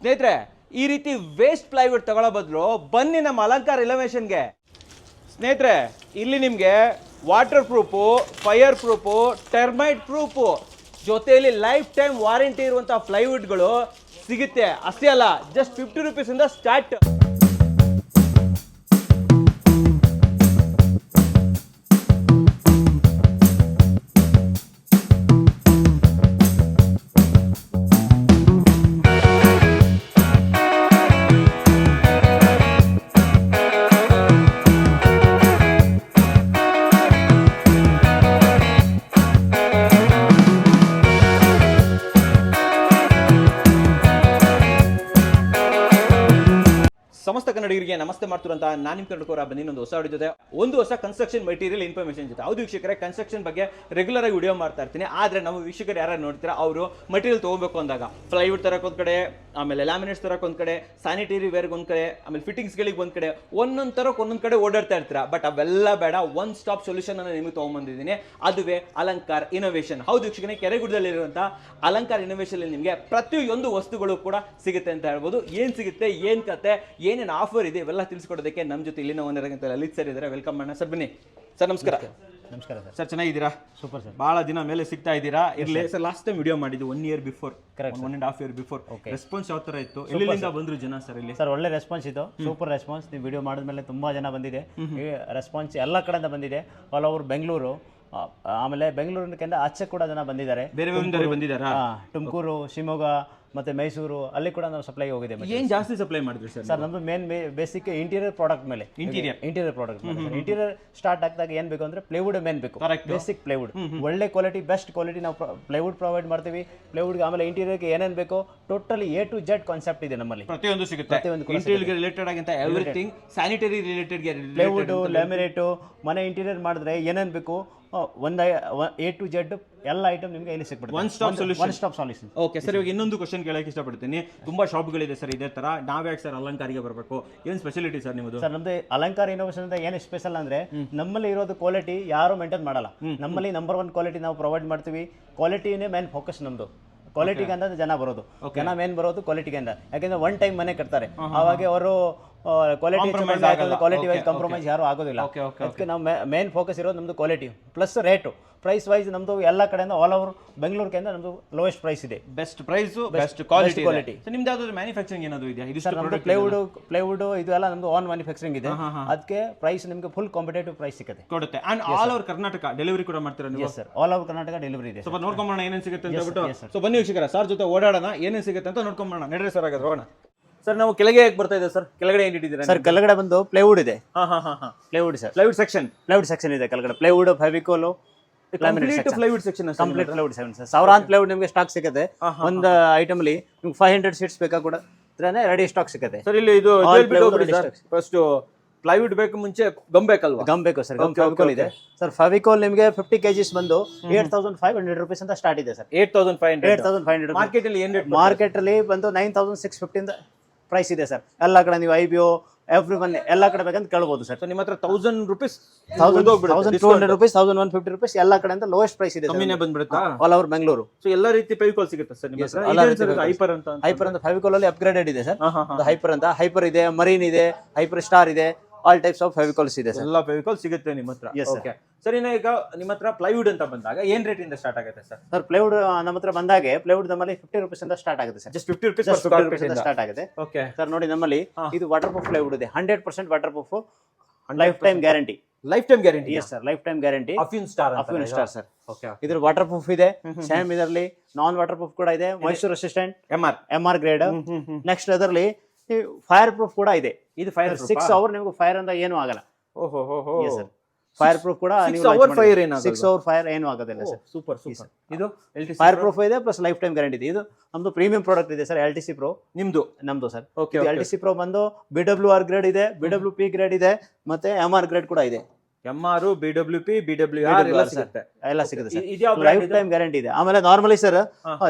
ಸ್ನೇಹಿತರೆ, ಈ ರೀತಿ ವೇಸ್ಟ್ ಪ್ಲೈವುಡ್ ತಗೊಳ್ಳೋ ಬದಲು ಬನ್ನಿ ನಮ್ಮ ಅಲಂಕಾರ ಇನೋವೇಷನ್ಗೆ. ಸ್ನೇಹಿತರೆ, ಇಲ್ಲಿ ನಿಮಗೆ water proof, fire proof, termite proof ಜೊತೆಯಲ್ಲಿ ಲೈಫ್ ಟೈಮ್ ವಾರಂಟಿ ಇರುವಂಥ ಪ್ಲೈವುಡ್ಗಳು ಸಿಗುತ್ತೆ. ಅಷ್ಟೇ ಅಲ್ಲ, ಜಸ್ಟ್ 50 ರೂಪೀಸಿಂದ ಸ್ಟಾರ್ಟ್. ಸಮಸ್ತ ಕನ್ನಡಿಗರಿಗೆ ನಮಸ್ತೆ ಮಾಡ್ತಿರುವಂತ ನಾನು ನಿಮ್ಮ ಕನ್ನಡಕವರ ಬನ್ನಿ ಒಂದು ಹೊಸ ವಿಡಿಯೋ ಜೊತೆ, ಒಂದು ಹೊಸ ಕನ್ಸ್ಟ್ರಕ್ಷನ್ ಮೆಟೀರಿಯಲ್ ಇನ್ಫಾರ್ಮೇಷನ್ ಜೊತೆ. ಹೌದು ವೀಕ್ಷಕರೇ, ಕನ್ಸ್ಟ್ರಕ್ಷನ್ ಬಗ್ಗೆ ರೆಗ್ಯುಲರ್ ಆಗಿ ವಿಡಿಯೋ ಮಾಡ್ತಾ ಇರ್ತೀನಿ. ಆದರೆ ನಮ್ಮ ವೀಕ್ಷಕರು ಯಾರು ನೋಡ್ತೀರಾ, ಅವರು ಮೆಟೀರಿಯಲ್ ತೊಗೋಬೇಕು ಅಂದಾಗ ಪ್ಲೈವುಡ್ ತರಕ್ಕೆ ಒಂದು ಕಡೆ, ಆಮೇಲೆ ಲ್ಯಾಮಿನೇಟ್ಸ್ ತರಕ್ಕೆ ಒಂದು ಕಡೆ, ಸ್ಯಾನಿಟರಿ ವೇರ್ಗೆ ಒಂದು ಕಡೆ, ಆಮೇಲೆ ಫಿಟ್ಟಿಂಗ್ಸ್ಗಳಿಗೆ ಒಂದು ಕಡೆ, ಒಂದೊಂದು ತರಕ್ಕೆ ಒಂದೊಂದು ಕಡೆ ಓಡಾಡ್ತಾ ಇರ್ತೀರಾ. ಬಟ್ ಅವೆಲ್ಲ ಬೇಡ, ಒನ್ ಸ್ಟಾಪ್ ಸೊಲ್ಯೂಷನ್ ಅನ್ನು ನಿಮಗೆ ತೊಗೊಂಬಂದಿದ್ದೀನಿ. ಅದುವೇ ಅಲಂಕಾರ ಇನೋವೇಷನ್. ಹೌದು ವೀಕ್ಷಕರೇ, ಕೆರೆಗುಡ್ಡದಲ್ಲಿರುವಂಥ ಅಲಂಕಾರ ಇನೋವೇಷನ್ ನಿಮಗೆ ಪ್ರತಿಯೊಂದು ವಸ್ತುಗಳು ಕೂಡ ಸಿಗುತ್ತೆ ಅಂತ ಹೇಳ್ಬೋದು. ಏನು ಸಿಗುತ್ತೆ, ಏನು ಕತೆ, ಏನೇನು ಆಫರ್ ಇದೆ, ಇವೆಲ್ಲ ತಿಳಿಸ್ಕೊಡೋದಕ್ಕೆ ನಮ್ಮ ಜೊತೆ ಇಲ್ಲಿನ ಓನರ್ ಅಂತ ಲಲಿತ್ ಸರ್ ಇದ್ದಾರೆ. ವೆಲ್ಕಮ್ ಮಾಡೋಣ ಸರ್, ಬನ್ನಿ ಸರ್. ನಮಸ್ಕಾರ. ನಮಸ್ಕಾರ ಸರ್. ಸರ್ ಚೆನ್ನಾಗಿದ್ದೀರಾ? Super sir. ಭಾಳ ದಿನ ಮೇಲೆ ಸಿಗ್ತಾ ಇದ್ದೀರಾ. ಇರಲಿ ಸರ್, ಲಾಸ್ಟ್ ಟೈಮ್ ವಿಡಿಯೋ ಮಾಡಿದ್ದು 1 year before, 1.5 year before. Response ಯಾವ ಥರ ಇತ್ತು? ಎಲ್ಲಿಂದ ಬಂದ್ರು ಜನ ಸರ್ ಇಲ್ಲಿ? ಸರ್ ಒಳ್ಳೆ ರೆಸ್ಪಾನ್ಸ್ ಇತ್ತು, ಸೂಪರ್ ರೆಸ್ಪಾನ್ಸ್. ನೀವು ವಿಡಿಯೋ ಮಾಡಿದ್ಮೇಲೆ ತುಂಬಾ ಜನ ಬಂದಿದೆ. ರೆಸ್ಪಾನ್ಸ್ ಎಲ್ಲ ಕಡೆಯಿಂದ ಬಂದಿದೆ, ಆಲ್ ಓವರ್ ಬೆಂಗಳೂರು, ಆಮೇಲೆ ಬೆಂಗಳೂರಿನಿಂದ ಆಚೆ ಕೂಡ ಜನ ಬಂದಿದ್ದಾರೆ. ಬೇರೆ ಬಂದಿದ್ದಾರಾ? ತುಮಕೂರು, ಶಿವಮೊಗ್ಗ ಮತ್ತೆ ಮೈಸೂರು, ಅಲ್ಲಿ ಕೂಡ ನಾವು ಸಪ್ಲೈ ಹೋಗಿದೆ. ಏನ್ ಜಾಸ್ತಿ ಸಪ್ಲೈ ಮಾಡಿದ್ರಿ ಸರ್? ಸರ್ ನಮ್ದು ಮೇನ್ ಬೇಸಿಕ್ ಇಂಟೀರಿಯರ್ ಪ್ರಾಡಕ್ಟ್ ಮೇಲೆ, ಇಂಟೀರಿಯರ್ ಪ್ರಾಡಕ್ಟ್. ಇಂಟೀರಿಯರ್ ಸ್ಟಾರ್ಟ್ ಆಗ್ದಾಗ ಏನ್ ಬೇಕು ಅಂದ್ರೆ ಪ್ಲೈವುಡ್ ಮೇನ್ ಬೇಕು, ಬೇಸಿಕ್ ಪ್ಲೈವುಡ್, ಒಳ್ಳೆ ಕ್ವಾಲಿಟಿ, ಬೆಸ್ಟ್ ಕ್ವಾಲಿಟಿ ನಾವು ಪ್ಲೈವುಡ್ ಪ್ರೊವೈಡ್ ಮಾಡ್ತೀವಿ ಪ್ಲೈವುಡ್ಗೆ. ಆಮೇಲೆ ಇಂಟೀರಿಯರ್ಗೆ ಏನೇನ್ ಬೇಕು totally A to Z concept ಇದೆ ನಮ್ಮಲ್ಲಿ. ಪ್ರತಿಯೊಂದು ಸಿಗುತ್ತೆ, ಇಂಟೀರಿಯರ್ಗೆ ರಿಲೇಟೆಡ್ ಆಗಿಂತ ಎವ್ರಿಥಿಂಗ್, ಸ್ಯಾನಿಟರಿ ರಿಲೇಟೆಡ್ ಗೆ ಪ್ಲೈವುಡ್, ಲ್ಯಾಮಿನೇಟು, ಮನೆ ಇಂಟೀರಿಯರ್ ಮಾಡಿದ್ರೆ ಏನೇನ್ ಬೇಕು ಒಂದು A to Z ಎಲ್ಲ ಐಟಮ್ ನಿಮಗೆ ಇಲ್ಲಿ ಸಿಕ್ಬಿಡುತ್ತೆ. One stop solution. Okay sir, ಇವಾಗ ಇನ್ನೊಂದು ಕ್ವಶನ್ ಕೇಳಕ್ಕೆ ಇಷ್ಟಪಡ್ತೀನಿ. ತುಂಬಾ ಶಾಪ್ಗಳಿದೆ ಸರ್ ಇದೇ ತರ, ನಾವ್ಯಾಕೆ ಸರ್ ಅಲಂಕಾರಿಗೆ ಬರಬೇಕು? ಏನ್ ಸ್ಪೆಷಾಲಿಟಿ ಸರ್ ನಿಮ್ಮದು? ಸರ್ ನಮ್ದು ಅಲಂಕಾರ ಇನೋವೇಷನ್ ಅಂತ ಏನು ಸ್ಪೆಷಲ್ ಅಂದ್ರೆ, ನಮ್ಮಲ್ಲಿ ಇರೋದು ಕ್ವಾಲಿಟಿ ಯಾರು ಮೇಂಟೈನ್ ಮಾಡಲ್ಲ. ನಮ್ಮಲ್ಲಿ ನಂಬರ್ 1 ಕ್ವಾಲಿಟಿ ನಾವು ಪ್ರೊವೈಡ್ ಮಾಡ್ತೀವಿ. ಕ್ವಾಲಿಟಿನೇ ಮೇನ್ ಫೋಕಸ್ ನಮ್ದು. ಕ್ವಾಲಿಟಿಗೆ ಅಂತ ಜನ ಬರೋದು, ಜನ ಮೇನ್ ಬರೋದು ಕ್ವಾಲಿಟಿಗೆ ಅಂತ. ಯಾಕಂದ್ರೆ 1 time ಮನೆ ಕಟ್ತಾರೆ, ಅವಾಗ ಅವರು ಕ್ವಾಲಿಟಿ ವೈಸ್ ಕಾಂಪ್ರಮೈಸ್ ಯಾರು ಆಗೋದಿಲ್ಲ. ಅದಕ್ಕೆ ನಾವು ಮೇನ್ ಫೋಕಸ್ ಇರೋದು ನಮ್ದು quality plus rate. Price wise ನಮ್ದು ಎಲ್ಲ ಕಡೆಯಿಂದ ಆಲ್ ಓವರ್ ಬೆಂಗಳೂರಿಗಿಂದ ನಮ್ದು ಲೋಯೆಸ್ಟ್ ಪ್ರೈಸ್ ಇದೆ. Best price, best quality. ನಿಮ್ದು ಯಾವ್ದಾದ್ರು ಮ್ಯಾನುಫ್ಯಾಕ್ಚರಿಂಗ್ ಏನಾದ್ರು ಇದೆಯಾ? ಇದು ಸರ್ ನಮ್ದು ಪ್ಲೈವುಡ್ ಇದು ಎಲ್ಲ ನಮ್ದು ಆನ್ ಮ್ಯಾನುಫ್ಯಾಕ್ಚರಿಂಗ್ ಇದೆ. ಅದಕ್ಕೆ ಪ್ರೈಸ್ ನಿಮಗೆ ಫುಲ್ ಕಾಂಪಿಟೇಟಿವ್ ಪ್ರೈಸ್ ಸಿಗುತ್ತೆ. ಕೊಡುತ್ತೆ. And all over Karnataka delivery ಕೂಡ ಮಾಡ್ತೀರಾ ನೀವು? Sir all over Karnataka delivery ಇದೆ. ಸ್ವಲ್ಪ ನೋಡ್ಕೊಂಬೋಣ ಏನೇನು ಸಿಗುತ್ತೆ ಅಂತ ಹೇಳ್ಬಿಟ್ಟು. ಸೊ ಬನ್ನಿ ವೀಕ್ಷಕರ, ಸರ್ ಜೊತೆ ಓಡಾಡೋಣ, ಏನೇನು ಸಿಗುತ್ತೆ ಅಂತ ನೋಡ್ಕೊಂಬೋಣ. ನಡ್ರಿ ಸರ್, ಹಾಗಾದ್ರೆ ಹೋಗೋಣ. ಸರ್ ನಾವು ಕೆಳಗೆ ಹೇಗೆ ಬರ್ತಾ ಇದೆ ಸರ್? ಕೆಳಗಡೆ ಏನು ಇಟ್ಟಿದ್ದೀರಾ ಸರ್? ಕೆಳಗಡೆ ಬಂದು ಪ್ಲೈವುಡ್ ಇದೆ. ಪ್ಲೈವುಡ್ ಸರ್, ಪ್ಲೈವುಡ್ ಸೆಕ್ಷನ್ ಇದೆ ಕೆಳಗಡೆ. Plywood, Fevicol, complete plywood section. Complete plywood section sir. ಸಾವಿರಾರು ಪ್ಲೈವುಡ್ ನಿಮಗೆ ಸ್ಟಾಕ್ ಸಿಗುತ್ತೆ. ಒಂದು ಐಟಮ್ ಅಲ್ಲಿ ನಿಮ್ಗೆ 500 ಶೀಟ್ಸ್ ಬೇಕಾ ಕೂಡ ರೆಡಿ ಸ್ಟಾಕ್ ಸಿಗುತ್ತೆ ಸರ್. ಇಲ್ಲಿ ಇದು ಫಸ್ಟ್ ಪ್ಲೈವುಡ್ ಬೇಕು, ಮುಂಚೆ ಗಮ್ ಬೇಕಲ್ವಾ? ಗಮ್ ಬೇಕು ಸರ್. ಗಮ್ ಫೆವಿಕೋಲ್ ಇದೆ ಸರ್. ಫೆವಿಕೋಲ್ ನಿಮಗೆ 50 kgs ಬಂದು 8500 ರೂಪೀಸ್ ಅಂತ ಸ್ಟಾರ್ಟ್ ಇದೆ ಸರ್. 8500. ಮಾರ್ಕೆಟ್ ಅಲ್ಲಿ ಏನು ರೇಟ್? ಮಾರ್ಕೆಟ್ ಅಲ್ಲಿ ಬಂದು 9650 ಪ್ರೈಸ್ ಇದೆ ಸರ್. ಎಲ್ಲ ಕಡೆ ನೀವು IBO ಎವ್ರಿವನ್ ಎಲ್ಲ ಕಡೆ ಬೇಕಂತ ಕೇಳಬಹುದು ಸರ್. ನಿಮ್ಮ ಹತ್ರ 1000 ರೂಪೀಸ್, 1200 ರೂಪೀಸ್, 1150 ರೂಪೀಸ್ ಎಲ್ಲ ಕಡೆಯಿಂದ ಲೋಯೆಸ್ಟ್ ಪ್ರೈಸ್ ಇದೆ. ಕಮ್ಮಿನೇ ಬಂದ್ಬಿಡುತ್ತಾ? All over Bengaluru. ಸೊ ಎಲ್ಲ ರೀತಿ ಫೆವಿಕೋಲ್ ಸಿಗುತ್ತೆ ಸರ್ ನಿಮ್ಮ ಹತ್ರ? ಹೈಪರ್ ಅಂತ ಫೆವಿಕೋಲ್ ಅಲ್ಲಿ ಅಪ್ಗ್ರೇಡೆಡ್ ಇದೆ ಸರ್. ಹೈಪರ್ ಇದೆ, ಮರೀನ್ ಇದೆ, ಹೈಪರ್ ಸ್ಟಾರ್ ಇದೆ, ಆಲ್ ಟೈಪ್ಸ್ ಆಫ್ ಫೆವಿಕೋಲ್ಸ್ ಇದೆ ಸರ್. ಎಲ್ಲ ಫೆವಿಕೋಲ್ ಸಿಗುತ್ತೆ ನಿಮ್ಮ ಹತ್ರ. ಓಕೆ ಸರ್, ಇನ್ನು ಈಗ ನಿಮ್ಮ ಹತ್ರ ಪ್ಲೈವುಡ್ ಅಂತ ಬಂದಾಗ ಏನ್ ರೇಟ್ ಇಂದ ಸ್ಟಾರ್ಟ್ ಆಗುತ್ತೆ ಸರ್? ಸರ್ ಪ್ಲೈವುಡ್ ನಮ್ಮ ಹತ್ರ ಬಂದಾಗೆ ಪ್ಲೈವುಡ್ ನಮ್ಮಲ್ಲಿ 50 ರೂಪೀಸ್ ಅಂತ ಸ್ಟಾರ್ಟ್ ಆಗುತ್ತೆ ಸರ್. ಜಸ್ಟ್ 50 ರೂಪೀಸ್ ಸ್ಟಾರ್ಟ್ ಆಗುತ್ತೆ. ಓಕೆ ಸರ್ ನೋಡಿ, ನಮ್ಮಲ್ಲಿ ಇದು ವಾಟರ್ ಪ್ರೂಫ್ ಪ್ಲೈವುಡ್ ಇದೆ. 100% waterproof, lifetime guarantee. Lifetime guarantee? Yes sir, lifetime guarantee. ಅಫ್ಯೂನ್ ಸ್ಟಾರ್ ಸರ್. ಇದ್ರ ವಾಟರ್ ಪ್ರೂಫ್ ಇದೆ, ಸೇಮ್ ಇದರಲ್ಲಿ ನಾನ್ ವಾಟರ್ ಪ್ರೂಫ್ ಕೂಡ ಇದೆ. Moisture resistant MR grade. Next ಅದರಲ್ಲಿ ಫೈರ್ ಪ್ರೂಫ್ ಕೂಡ ಇದೆ. ಇದು ಫೈರ್ 6 ಅವರ್ ನಿಮಗೆ ಫೈರ್ ಅಂತ ಏನು ಆಗಲ್ಲ. ಸರ್ ಫೈರ್ ಪ್ರೂಫ್ ಕೂಡ 6 ಅವರ್ ಫೈರ್ ಏನು ಆಗೋದಿಲ್ಲ ಸರ್. ಸೂಪರ್. ಇದು ಫೈರ್ ಪ್ರೂಫ್ ಇದೆ ಪ್ಲಸ್ ಲೈಫ್ ಟೈಮ್ ಗ್ಯಾರಂಟಿ ಇದೆ. ಇದು ನಮ್ದು ಪ್ರೀಮಿಯಂ ಪ್ರಾಡಕ್ಟ್ ಇದೆ ಸರ್, LTC Pro. ನಮ್ದು ಸರ್. LTC Pro ಬಂದು BWR ಗ್ರೇಡ್ ಇದೆ, BWP ಗ್ರೇಡ್ ಇದೆ, ಮತ್ತೆ MR ಗ್ರೇಡ್ ಕೂಡ ಇದೆ. MR, BWP, BWR ಎಲ್ಲ ಸಿಗುತ್ತೆ ಸರ್. ಲೈಫ್ ಟೈಮ್ ಗ್ಯಾರಂಟಿ ಇದೆ. ಆಮೇಲೆ ನಾರ್ಮಲಿ ಸರ್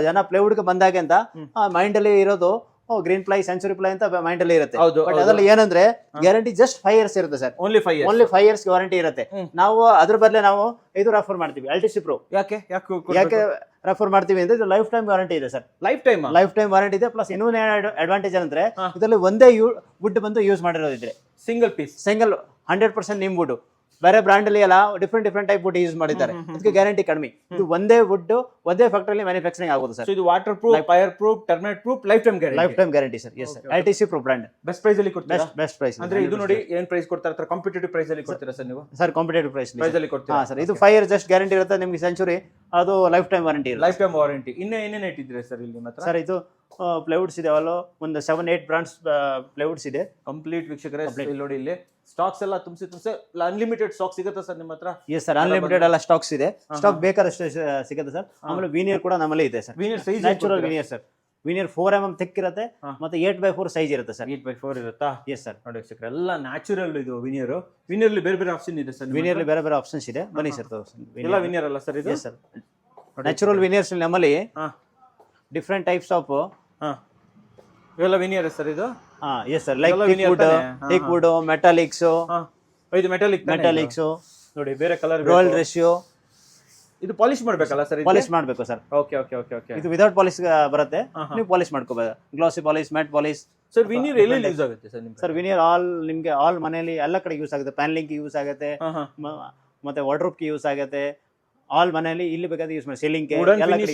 ಜನ ಪ್ಲೈವುಡ್ ಗೆ ಬಂದಾಗೆ ಅಂತ ಮೈಂಡ್ ಅಲ್ಲಿ ಇರೋದು ಗ್ರೀನ್ ಪ್ಲೈ ಸೆಂಚುರಿ ಪ್ಲೈ ಅಂತ ಮೈಂಡ್ ಅಲ್ಲಿ ಇರುತ್ತೆ. ಹೌದು, ಬಟ್ ಅದ್ರಲ್ಲಿ ಏನಂದ್ರೆ ಗ್ಯಾರಂಟಿ ಜಸ್ಟ್ 5 years ಇರುತ್ತೆ sir. Only 5 only 5 years warranty ಇರುತ್ತೆ. ನಾವು ಅದ್ರ ಬದಲೇ ನಾವು ಇದು ರೆಫರ್ ಮಾಡ್ತೀವಿ LTC Pro. ಯಾಕೆ ಯಾಕೆ ರೆಫರ್ ಮಾಡ್ತೀವಿ ಅಂದ್ರೆ ಲೈಫ್ ಟೈಮ್ ವಾರಂಟಿ ಇದೆ ಸರ್. ಲೈಫ್ ಟೈಮ್ ವಾರಂಟಿ ಇದೆ. ಪ್ಲಸ್ ಇನ್ನೊಂದು ಅಡ್ವಾಂಟೇಜ್ ಅಂದ್ರೆ ಇದರಲ್ಲಿ ಒಂದೇ ವುಡ್ ಬಂದು ಯೂಸ್ ಮಾಡಿರೋದಿದ್ರೆ ಸಿಂಗಲ್ ಪೀಸ್ 100% ನಿಮ್ ವುಡ್. ಬೇರೆ ಬ್ರಾಂಡ್ ಅಲ್ಲಿ ಎಲ್ಲ ಡಿಫ್ರೆಂಟ್ ಟೈಪ್ ವುಡ್ ಯೂಸ್ ಮಾಡಿದ್ದಾರೆ. ಇದಕ್ಕೆ ಗ್ಯಾರಂಟಿ ಕಡಿಮೆ. ಇದು ಒಂದೇ ವುಡ್ ಒಂದೇ ಫ್ಯಾಕ್ಟರಿ ಮ್ಯಾನುಫ್ಯಾಕ್ಚರಿಂಗ್ ಆಗೋದು ಸರ್. ಇದು waterproof, fireproof, termite proof, lifetime guarantee sir. Yes sir. LTC Pro brand best price ಅಲ್ಲಿ ಕೊಡ್ತೀರಾ? ಬೆಸ್ಟ್ ಪ್ರೈಸ್ ಅಂದ್ರೆ ಇದು ನೋಡಿ ಏನ್ ಪ್ರೈಸ್ ಕೊಡ್ತಾರೆ, ಕಾಂಪಿಟೇಟಿವ್ ಪ್ರೈಸ್ ಅಲ್ಲಿ ಕೊಡ್ತೀರಾ ಸರ್ ನೀವು? ಸರ್ ಕಾಂಪಿಟೇಟಿವ್ ಪ್ರೈಸ್ ಅಲ್ಲಿ ಕೊಡ್ತೀರಾ? ಹಾ ಸರ್. ಇದು 5 years ಜಸ್ಟ್ ಗ್ಯಾರಂಟಿ ಇರುತ್ತೆ ನಿಮಗೆ. ಸೆಂಚುರಿ ಅದು ಲೈಫ್ ಟೈಮ್ ವಾರಂಟಿ ಇರುತ್ತೆ. Life time warranty. ಇನ್ನ ಏನೇನು ಇಟ್ಟಿದ್ದೀರಾ ಸರ್ ಇಲ್ಲಿ ಮಾತ್ರ? ಸರ್ ಇದು ಪ್ಲೈವುಡ್ಸ್ ಇದೆ ಅಲ್ಲ, ಒಂದು 7-8 ಬ್ರಾಂಡ್ಸ್ ಪ್ಲೈವುಡ್ಸ್ ಇದೆ. ಕಂಪ್ಲೀಟ್ ವೀಕ್ಷಕರೇ ಇಲ್ಲಿ ನೋಡಿ, ಇಲ್ಲಿ ಸ್ಟಾಕ್ಸ್ ಎಲ್ಲ ತುಂಬಿಸಿ ಅನ್ಲಿಮಿಟೆಡ್ ಸ್ಟಾಕ್ ಸಿಗುತ್ತೆ ಸರ್ ನಿಮ್ಮ ಹತ್ರ? ಎಸ್ ಸರ್, ಅನ್ಲಿಮಿಟೆಡ್ ಎಲ್ಲ ಸ್ಟಾಕ್ಸ್ ಇದೆ. ಸ್ಟಾಕ್ ಬೇಕಾದಷ್ಟು ಸಿಗುತ್ತೆ ಸರ್. ಆಮೇಲೆ ವೀನಿಯರ್ ಕೂಡ ನಮ್ಮಲ್ಲಿ ಇದೆ sir. Veneer size natural veneer sir. Veneer 4 mm thick ಇರುತ್ತೆ ಮತ್ತೆ 8x4 ಸೈಜ್ ಇರುತ್ತೆ ಸರ್. 8x4 ಇರುತ್ತಾ? S sir. ನೋಡಿ ವೀಕ್ಷಕರೇ ಎಲ್ಲ ನ್ಯಾಚುರಲ್ ಇದು ವೀನಿಯರ್ ಅಲ್ಲಿ ಬೇರೆ ಆಪ್ಷನ್ ಇದೆ ಸರ್. ವೀನಿಯರ್ ಬೇರೆ ಆಪ್ಷನ್ಸ್ ಇದೆ, ಬನ್ನಿ ಸರ್. ಎಲ್ಲ ವೀನಿಯರ್ ಅಲ್ಲ ಸರ್ ಇದು? Yes sir. ನ್ಯಾಚುರಲ್ ವೀನಿಯರ್ಸ್ ನಮ್ಮಲ್ಲಿ ಡಿಫ್ರೆಂಟ್ ಟೈಪ್ಸ್ ಆಫ್ ಇವೆಲ್ಲ ವೀನಿಯರ್ ಸರ್ ಇದು? Yes sir. Like thick wood, metallics. ಇದು ಮೆಟಾಲಿಕ್ಸ್ ನೋಡಿ, ಬೇರೆ ಕಲರ್, ರೋಯಲ್ ರೇಷಿಯೋ. ಇದು ಪಾಲಿಶ್ ಮಾಡ್ಬೇಕಲ್ಲ ಸರ್? ಪಾಲಿಶ್ ಮಾಡಬೇಕು sir. Okay okay okay okay. ಇದು ವಿದೌಟ್ ಪಾಲಿಶ್ ಬರುತ್ತೆ, ನೀವು ಪಾಲಿಶ್ ಮಾಡ್ಕೋಬಹುದು. Glossy polish, matte polish. Sir veneer ಎಲ್ಲಿ ಯೂಸ್ ಆಗುತ್ತೆ ಸರ್ ನಿಮ್ಗೆ? ಸರ್ ವೀನಿಯರ್ ನಿಮ್ಗೆ ಆಲ್ ಮನೆಯಲ್ಲಿ ಎಲ್ಲ ಕಡೆ ಯೂಸ್ ಆಗುತ್ತೆ. ಪ್ಯಾನಲಿಂಗ್ ಯೂಸ್ ಆಗುತ್ತೆ, ಮತ್ತೆ ವಾರ್ಡ್ರೋಬ್ಗೆ ಯೂಸ್ ಆಗುತ್ತೆ. ಆಲ್ ಮನೆಯಲ್ಲಿ ಇಲ್ಲಿ ಬೇಕಾದ್ರೆ ಯೂಸ್ ಮಾಡಿ. ಸೀಲಿಂಗ್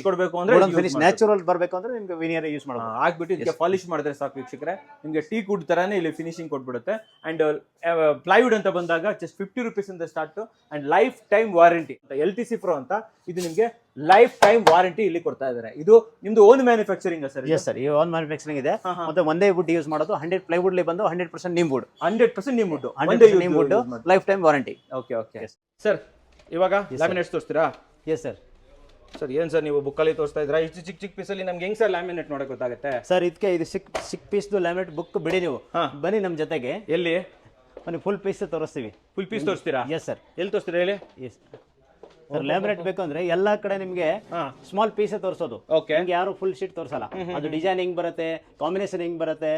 ಕೊಡಬೇಕು ಅಂದ್ರೆ ಫಿನಿಶ್ ನ್ಯಾಚುರಲ್ ಬರಬೇಕು ಅಂದ್ರೆ ನಿಮ್ಗೆ ವೀನಿಯರ್ ಯೂಸ್ ಮಾಡಬಹುದು. ಆಗ್ಬಿಟ್ಟು ಇದಕ್ಕೆ ಪಾಲಿಶ್ ಮಾಡಿದ್ರೆ ಸಾಕು ವೀಕ್ಷಕರೇ, ನಿಮ್ಗೆ ಟೀ ವುಡ್ ತರಾನೇ ಇಲ್ಲಿ ಫಿನಿಶಿಂಗ್ ಕೊಟ್ಬಿಡುತ್ತೆ. ಅಂಡ್ ಪ್ಲೈವುಡ್ ಅಂತ ಬಂದಾಗ ಜಸ್ಟ್ 50 rupees ಇಂದ start. And life time warranty LTC Pro ಅಂತ ಇದು ನಿಮ್ಗೆ ಲೈಫ್ ಟೈಮ್ ವಾರಂಟಿ ಇಲ್ಲಿ ಕೊಡ್ತಾ ಇದ್ದಾರೆ. ಇದು ನಿಮ್ದು own manufacturing sir? Yes sir, ಈ ಓನ್ ಮ್ಯಾನುಫ್ಯಾಕ್ಚರಿಂಗ್ ಇದೆ. ಮತ್ತೆ ಒಂದೇ ವುಡ್ ಯೂಸ್ ಮಾಡೋದು. 100 ಪ್ಲೈವುಡ್ ಬಂದು 100% ನಿಮ್ ವುಡ್. 100% ನಿಮ್ ವುಡ್, ನಿಮ್ wood, lifetime warranty. Okay okay sir. ಇವಾಗ ಲ್ಯಾಮಿನೇಟ್ಸ್ ತೋರಿಸ್ತೀರಾ? Yes sir. ಸರ್ ಏನ್ ಸರ್ ನೀವು ಬುಕ್ಕಲ್ಲಿ ತೋರಿಸ್ತಾ ಇದ್ರಾ? ಇಷ್ಟು ಚಿಕ್ಕ ಪೀಸಲ್ಲಿ ನಮ್ಗೆ ಹೆಂಗ್ ಸರ್ ಲ್ಯಾಮಿನೇಟ್ ನೋಡಕ್ ಗೊತ್ತಾಗುತ್ತೆ ಸರ್? ಇದಕ್ಕೆ ಇದು ಸಿಕ್ ಪೀಸ್ದು ಲ್ಯಾಮಿನೇಟ್ ಬುಕ್ ಬಿಡಿ, ನೀವು ಬನ್ನಿ ನಮ್ಮ ಜೊತೆಗೆ. ಎಲ್ಲಿ ಬನ್ನಿ, ಫುಲ್ ಪೀಸ್ ತೋರಿಸ್ತೀವಿ. ಫುಲ್ ಪೀಸ್ ತೋರಿಸ್ತೀರಾ? Yes sir. ಎಲ್ಲಿ ತೋರಿಸ್ತೀರಾ ಹೇಳಿ? Yes sir. ಲ್ಯಾಮಿನೇಟ್ ಬೇಕು ಅಂದ್ರೆ ಎಲ್ಲಾ ಕಡೆ ನಿಮ್ಗೆ ಸ್ಮಾಲ್ ಪೀಸ್ ತೋರಿಸೋದು. ನಿಮ್ಗೆ ಯಾರು ಫುಲ್ ಶೀಟ್ ತೋರಿಸಲ್ಲ. ಅದು ಡಿಸೈನ್ ಹೆಂಗ್ ಬರುತ್ತೆ, ಕಾಂಬಿನೇಷನ್ ಹೆಂಗ್ ಬರುತ್ತೆ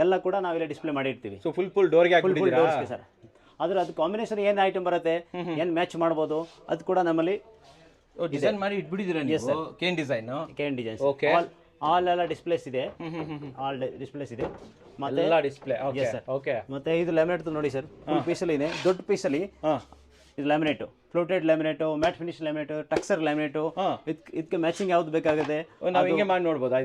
ಎಲ್ಲ ಕೂಡ ನಾವಿಲ್ಲಿ ಡಿಸ್ಪ್ಲೇ ಮಾಡಿರ್ತೀವಿ. ಸೊ ಫುಲ್ ಡೋರ್ಗೆ ಹಾಕ್ಬಿಟ್ಟಿದ್ದೀರಾ ಸರ್? ಆದ್ರೆ ಅದು ಕಾಂಬಿನೇಷನ್ ಏನ್ ಐಟಮ್ ಬರುತ್ತೆ, ಏನ್ ಮ್ಯಾಚ್ ಮಾಡ್ಬೋದು, ಅದು ಕೂಡ ನಮ್ಮಲ್ಲಿ ಡಿಸೈನ್ ಮಾಡಿ ಇಟ್ಬಿಟ್ಟಿದ್ದೀರಾ ನೀವು? Cane design. ಓಕೆ. ಆಲ್ ಎಲ್ಲ ಡಿಸ್ಪ್ಲೇಸ್ ಇದೆ. ಆಲ್ ಡಿಸ್ಪ್ಲೇಸ್ ಇದೆ ಮತ್ತೆ ಎಲ್ಲ ಡಿಸ್ಪ್ಲೇ. Okay okay. ಮತ್ತೆ ಇದು ಲ್ಯಾಮಿನೇಟ್ ನೋಡಿ ಸರ್, ಫುಲ್ ಪೀಸಲ್ಲಿ ಇದೆ. ದೊಡ್ಡ ಪೀಸಲ್ಲಿ ಇದು laminate, fluted laminate, matte finish laminate, texture laminate. ಇದಕ್ಕೆ ಮ್ಯಾಚಿಂಗ್ ಯಾವ್ದು ಬೇಕಾಗುತ್ತೆ ನಾವು ಹಿಂಗೆ ಮಾಡಿ ನೋಡ್ಬೋದು.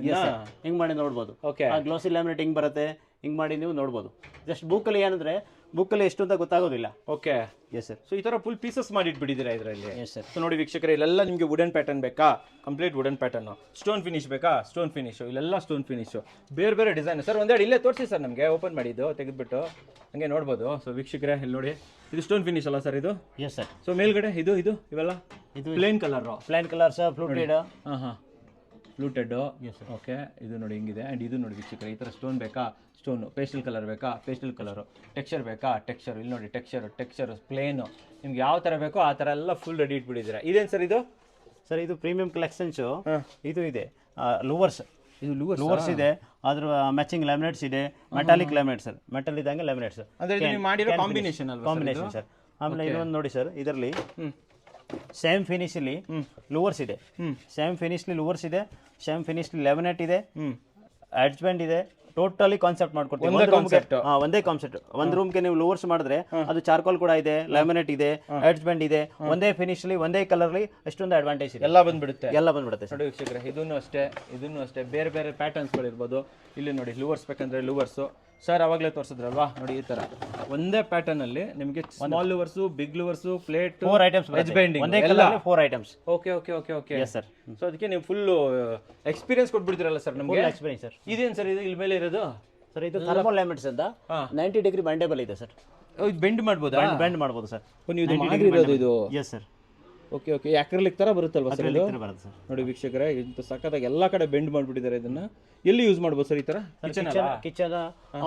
ಹಿಂಗ್ ಮಾಡಿ ನೋಡ್ಬೋದು. ಓಕೆ. ಗ್ಲಾಸಿ ಲ್ಯಾಮಿನೇಟ್ ಹಿಂಗ್ ಬರುತ್ತೆ, ಹಿಂಗ್ ಮಾಡಿ ನೀವು ನೋಡ್ಬೋದು. ಜಸ್ಟ್ ಬುಕ್ಕಲ್ಲಿ ಏನಂದ್ರೆ ಬುಕ್ಕಲ್ಲಿ ಎಷ್ಟು ಅಂತ ಗೊತ್ತಾಗೋದಿಲ್ಲ. ಓಕೆ. Yes sir. ಸೊ ಈ ತರ ಫುಲ್ ಪೀಸಸ್ ಮಾಡಿ ಇಟ್ಬಿಟ್ಟಿದ್ದೀರಾ ಇದರಲ್ಲಿ? S sir. ಸೊ ನೋಡಿ ವೀಕ್ಷಕರೇ, ಇಲ್ಲೆಲ್ಲ ನಿಮಗೆ ವುಡನ್ ಪ್ಯಾಟರ್ನ್ ಬೇಕಾ? Complete wooden pattern. Stone finish ಬೇಕಾ? Stone finish. ಇಲ್ಲೆಲ್ಲ ಸ್ಟೋನ್ ಫಿನಿಶ್, ಬೇರೆ ಡಿಸೈನ್. ಸರ್ ಒಂದೆರಡು ಇಲ್ಲೇ ತೋರಿಸಿ ಸರ್, ನಮಗೆ ಓಪನ್ ಮಾಡಿದ್ದು ತೆಗೆದ್ಬಿಟ್ಟು ಹಂಗೆ ನೋಡ್ಬೋದು. ಸೊ ವೀಕ್ಷಕರೇ ಇಲ್ಲಿ ನೋಡಿ, ಇದು ಸ್ಟೋನ್ ಫಿನಿಶ್ ಅಲ್ಲ ಸರ್ ಇದು? Yes sir. ಸೊ ಮೇಲ್ಗಡೆ ಇದು ಇವೆಲ್ಲ ಇದು plain colour sir, fluted. Fluted. Okay. ಇದು ನೋಡಿ ಹಿಂಗಿದೆ. ಆ್ಯಂಡ್ ಇದು ನೋಡಿ ವೀಕ್ಷಕರೇ, ಈ ಥರ ಸ್ಟೋನ್ ಬೇಕಾ? ಸ್ಟೋನು. ಪೇಸ್ಟಲ್ ಕಲರ್ ಬೇಕಾ? Pastel colour. ಟೆಕ್ಸ್ಚರ್ ಬೇಕಾ? ಟೆಕ್ಸ್ಚರ್. ಇಲ್ಲಿ ನೋಡಿ ಟೆಕ್ಸ್ಚರ್ ಪ್ಲೇನು. ನಿಮ್ಗೆ ಯಾವ ಥರ ಬೇಕೋ ಆ ಥರ ಎಲ್ಲ ಫುಲ್ ರೆಡಿ ಇಟ್ಬಿಟ್ಟಿದ್ದೀರಾ. ಇದೇನು ಸರ್ ಇದು? ಸರ್ ಇದು ಪ್ರೀಮಿಯಂ ಕಲೆಕ್ಷನ್ಸು. ಇದು ಇದೆ ಲೂವರ್ಸ್. ಇದು ಲೂವರ್ಸ್ ಇದೆ, ಅದ್ರ ಮ್ಯಾಚಿಂಗ್ ಲ್ಯಾಮಿನೇಟ್ಸ್ ಇದೆ. ಮೆಟಾಲಿಕ್ ಲ್ಯಾಮಿನೇಟ್ ಸರ್, ಮೆಟಲ್ ಇದ್ದಂಗೆ ಲ್ಯಾಮಿನೇಟ್ಸ್. ಅಂದ್ರೆ ಇದು ನೀವು ಮಾಡಿರೋ ಕಾಂಬಿನೇಷನ್ ಸರ್. ಆಮೇಲೆ ಇನ್ನೊಂದು ನೋಡಿ ಸರ್, ಇದರಲ್ಲಿ ಸೇಮ್ ಫಿನಿಶ್ ಅಲ್ಲಿ ಲೂವರ್ಸ್ ಇದೆ. ಸೇಮ್ ಫಿನಿಶ್ಲಿ ಲೂವರ್ಸ್ ಇದೆ, ಸೇಮ್ ಫಿನಿಶ್ಲಿ ಲ್ಯಾಮಿನೇಟ್ ಇದೆ, ಎಡ್ಜ್ ಬ್ಯಾಂಡ್ ಇದೆ. ಟೋಟಲಿ ಕಾನ್ಸೆಪ್ಟ್ ಮಾಡ್ಕೊಡ್ತೀವಿ. ಒಂದೇ ಕಾನ್ಸೆಪ್ಟ್. ಒಂದ್ ರೂಮ್ಗೆ ನೀವು ಲೂವರ್ಸ್ ಮಾಡಿದ್ರೆ ಅದು ಚಾರ್ಕೋಲ್ ಕೂಡ ಇದೆ, ಲ್ಯಾಮಿನೇಟ್ ಇದೆ, ಎಡ್ಜ್ ಬ್ಯಾಂಡ್ ಇದೆ. ಒಂದೇ ಫಿನಿಶ್ಲಿ ಒಂದೇ ಕಲರ್ಲಿ ಎಷ್ಟೊಂದು ಅಡ್ವಾಂಟೇಜ್ ಇದೆ. ಎಲ್ಲ ಬಂದ್ಬಿಡುತ್ತೆ. ನೋಡಿ ವೀಕ್ಷಕರೇ, ಇದನ್ನು ಅಷ್ಟೇ ಬೇರೆ ಪ್ಯಾಟರ್ನ್ಸ್ಗಳಿರ್ಬೋದು. ಇಲ್ಲಿ ನೋಡಿ ಲೂವರ್ಸ್ ಬೇಕಂದ್ರೆ ಲೂವರ್ಸು. ಸರ್ ಅವಾಗಲೇ ತೋರಿಸಿದ್ರಲ್ವಾ, ನೋಡಿ ಈ ತರ ಒಂದೇ ಪ್ಯಾಟರ್ನ್ ಅಲ್ಲಿ ನಿಮಗೆ small louvers, big louvers, plate, 4 items, edge banding, ಒಂದೇ colour 4 items. Okay okay okay okay. Yes sir. So ಅದಕ್ಕೆ ನೀವು ಫುಲ್ ಎಕ್ಸ್ಪೀರಿಯನ್ಸ್ ಕೊಟ್ಬಿಡ್ತೀರಲ್ಲ ಸರ್ ನಮಗೆ? Experience sir. ಇದೇನು ಸರ್ ಇದು ಇಲ್ಲಿ ಮೇಲೆ ಇರೋದು? ಸರ್ ಇದು ಥರ್ಮಲ್ ಲ್ಯಾಮಿನೇಟ್ಸ್ ಅಂತ 90 ಡಿಗ್ರಿ ಬೆಂಡೇಬಲ್ ಇದೆ ಸರ್. ಇದು ಬೆಂಡ್ ಮಾಡ್ಬೋದಾ? ಬೆಂಡ್ ಮಾಡ್ಬೋದು ಸರ್. ನೀವು ಮಾಡಿರೋದು ಇದು? Yes sir. Okay okay. Acrylic ತರ ಬರುತ್ತಲ್ವಾ ಸರ್ ಇದು? ಬರುತ್ತೆ ಸರ್. ನೋಡಿ ವೀಕ್ಷಕರೇ, ಇಂಥ ಸಖತ್ತಾಗಿ ಎಲ್ಲ ಕಡೆ ಬೆಂಡ್ ಮಾಡಿಬಿಟ್ಟಿದ್ದಾರೆ ಇದನ್ನ. ಎಲ್ಲಿ ಯೂಸ್ ಮಾಡ್ಬೋದು ಸರ್ ಈ ತರ ಕಿಚನ್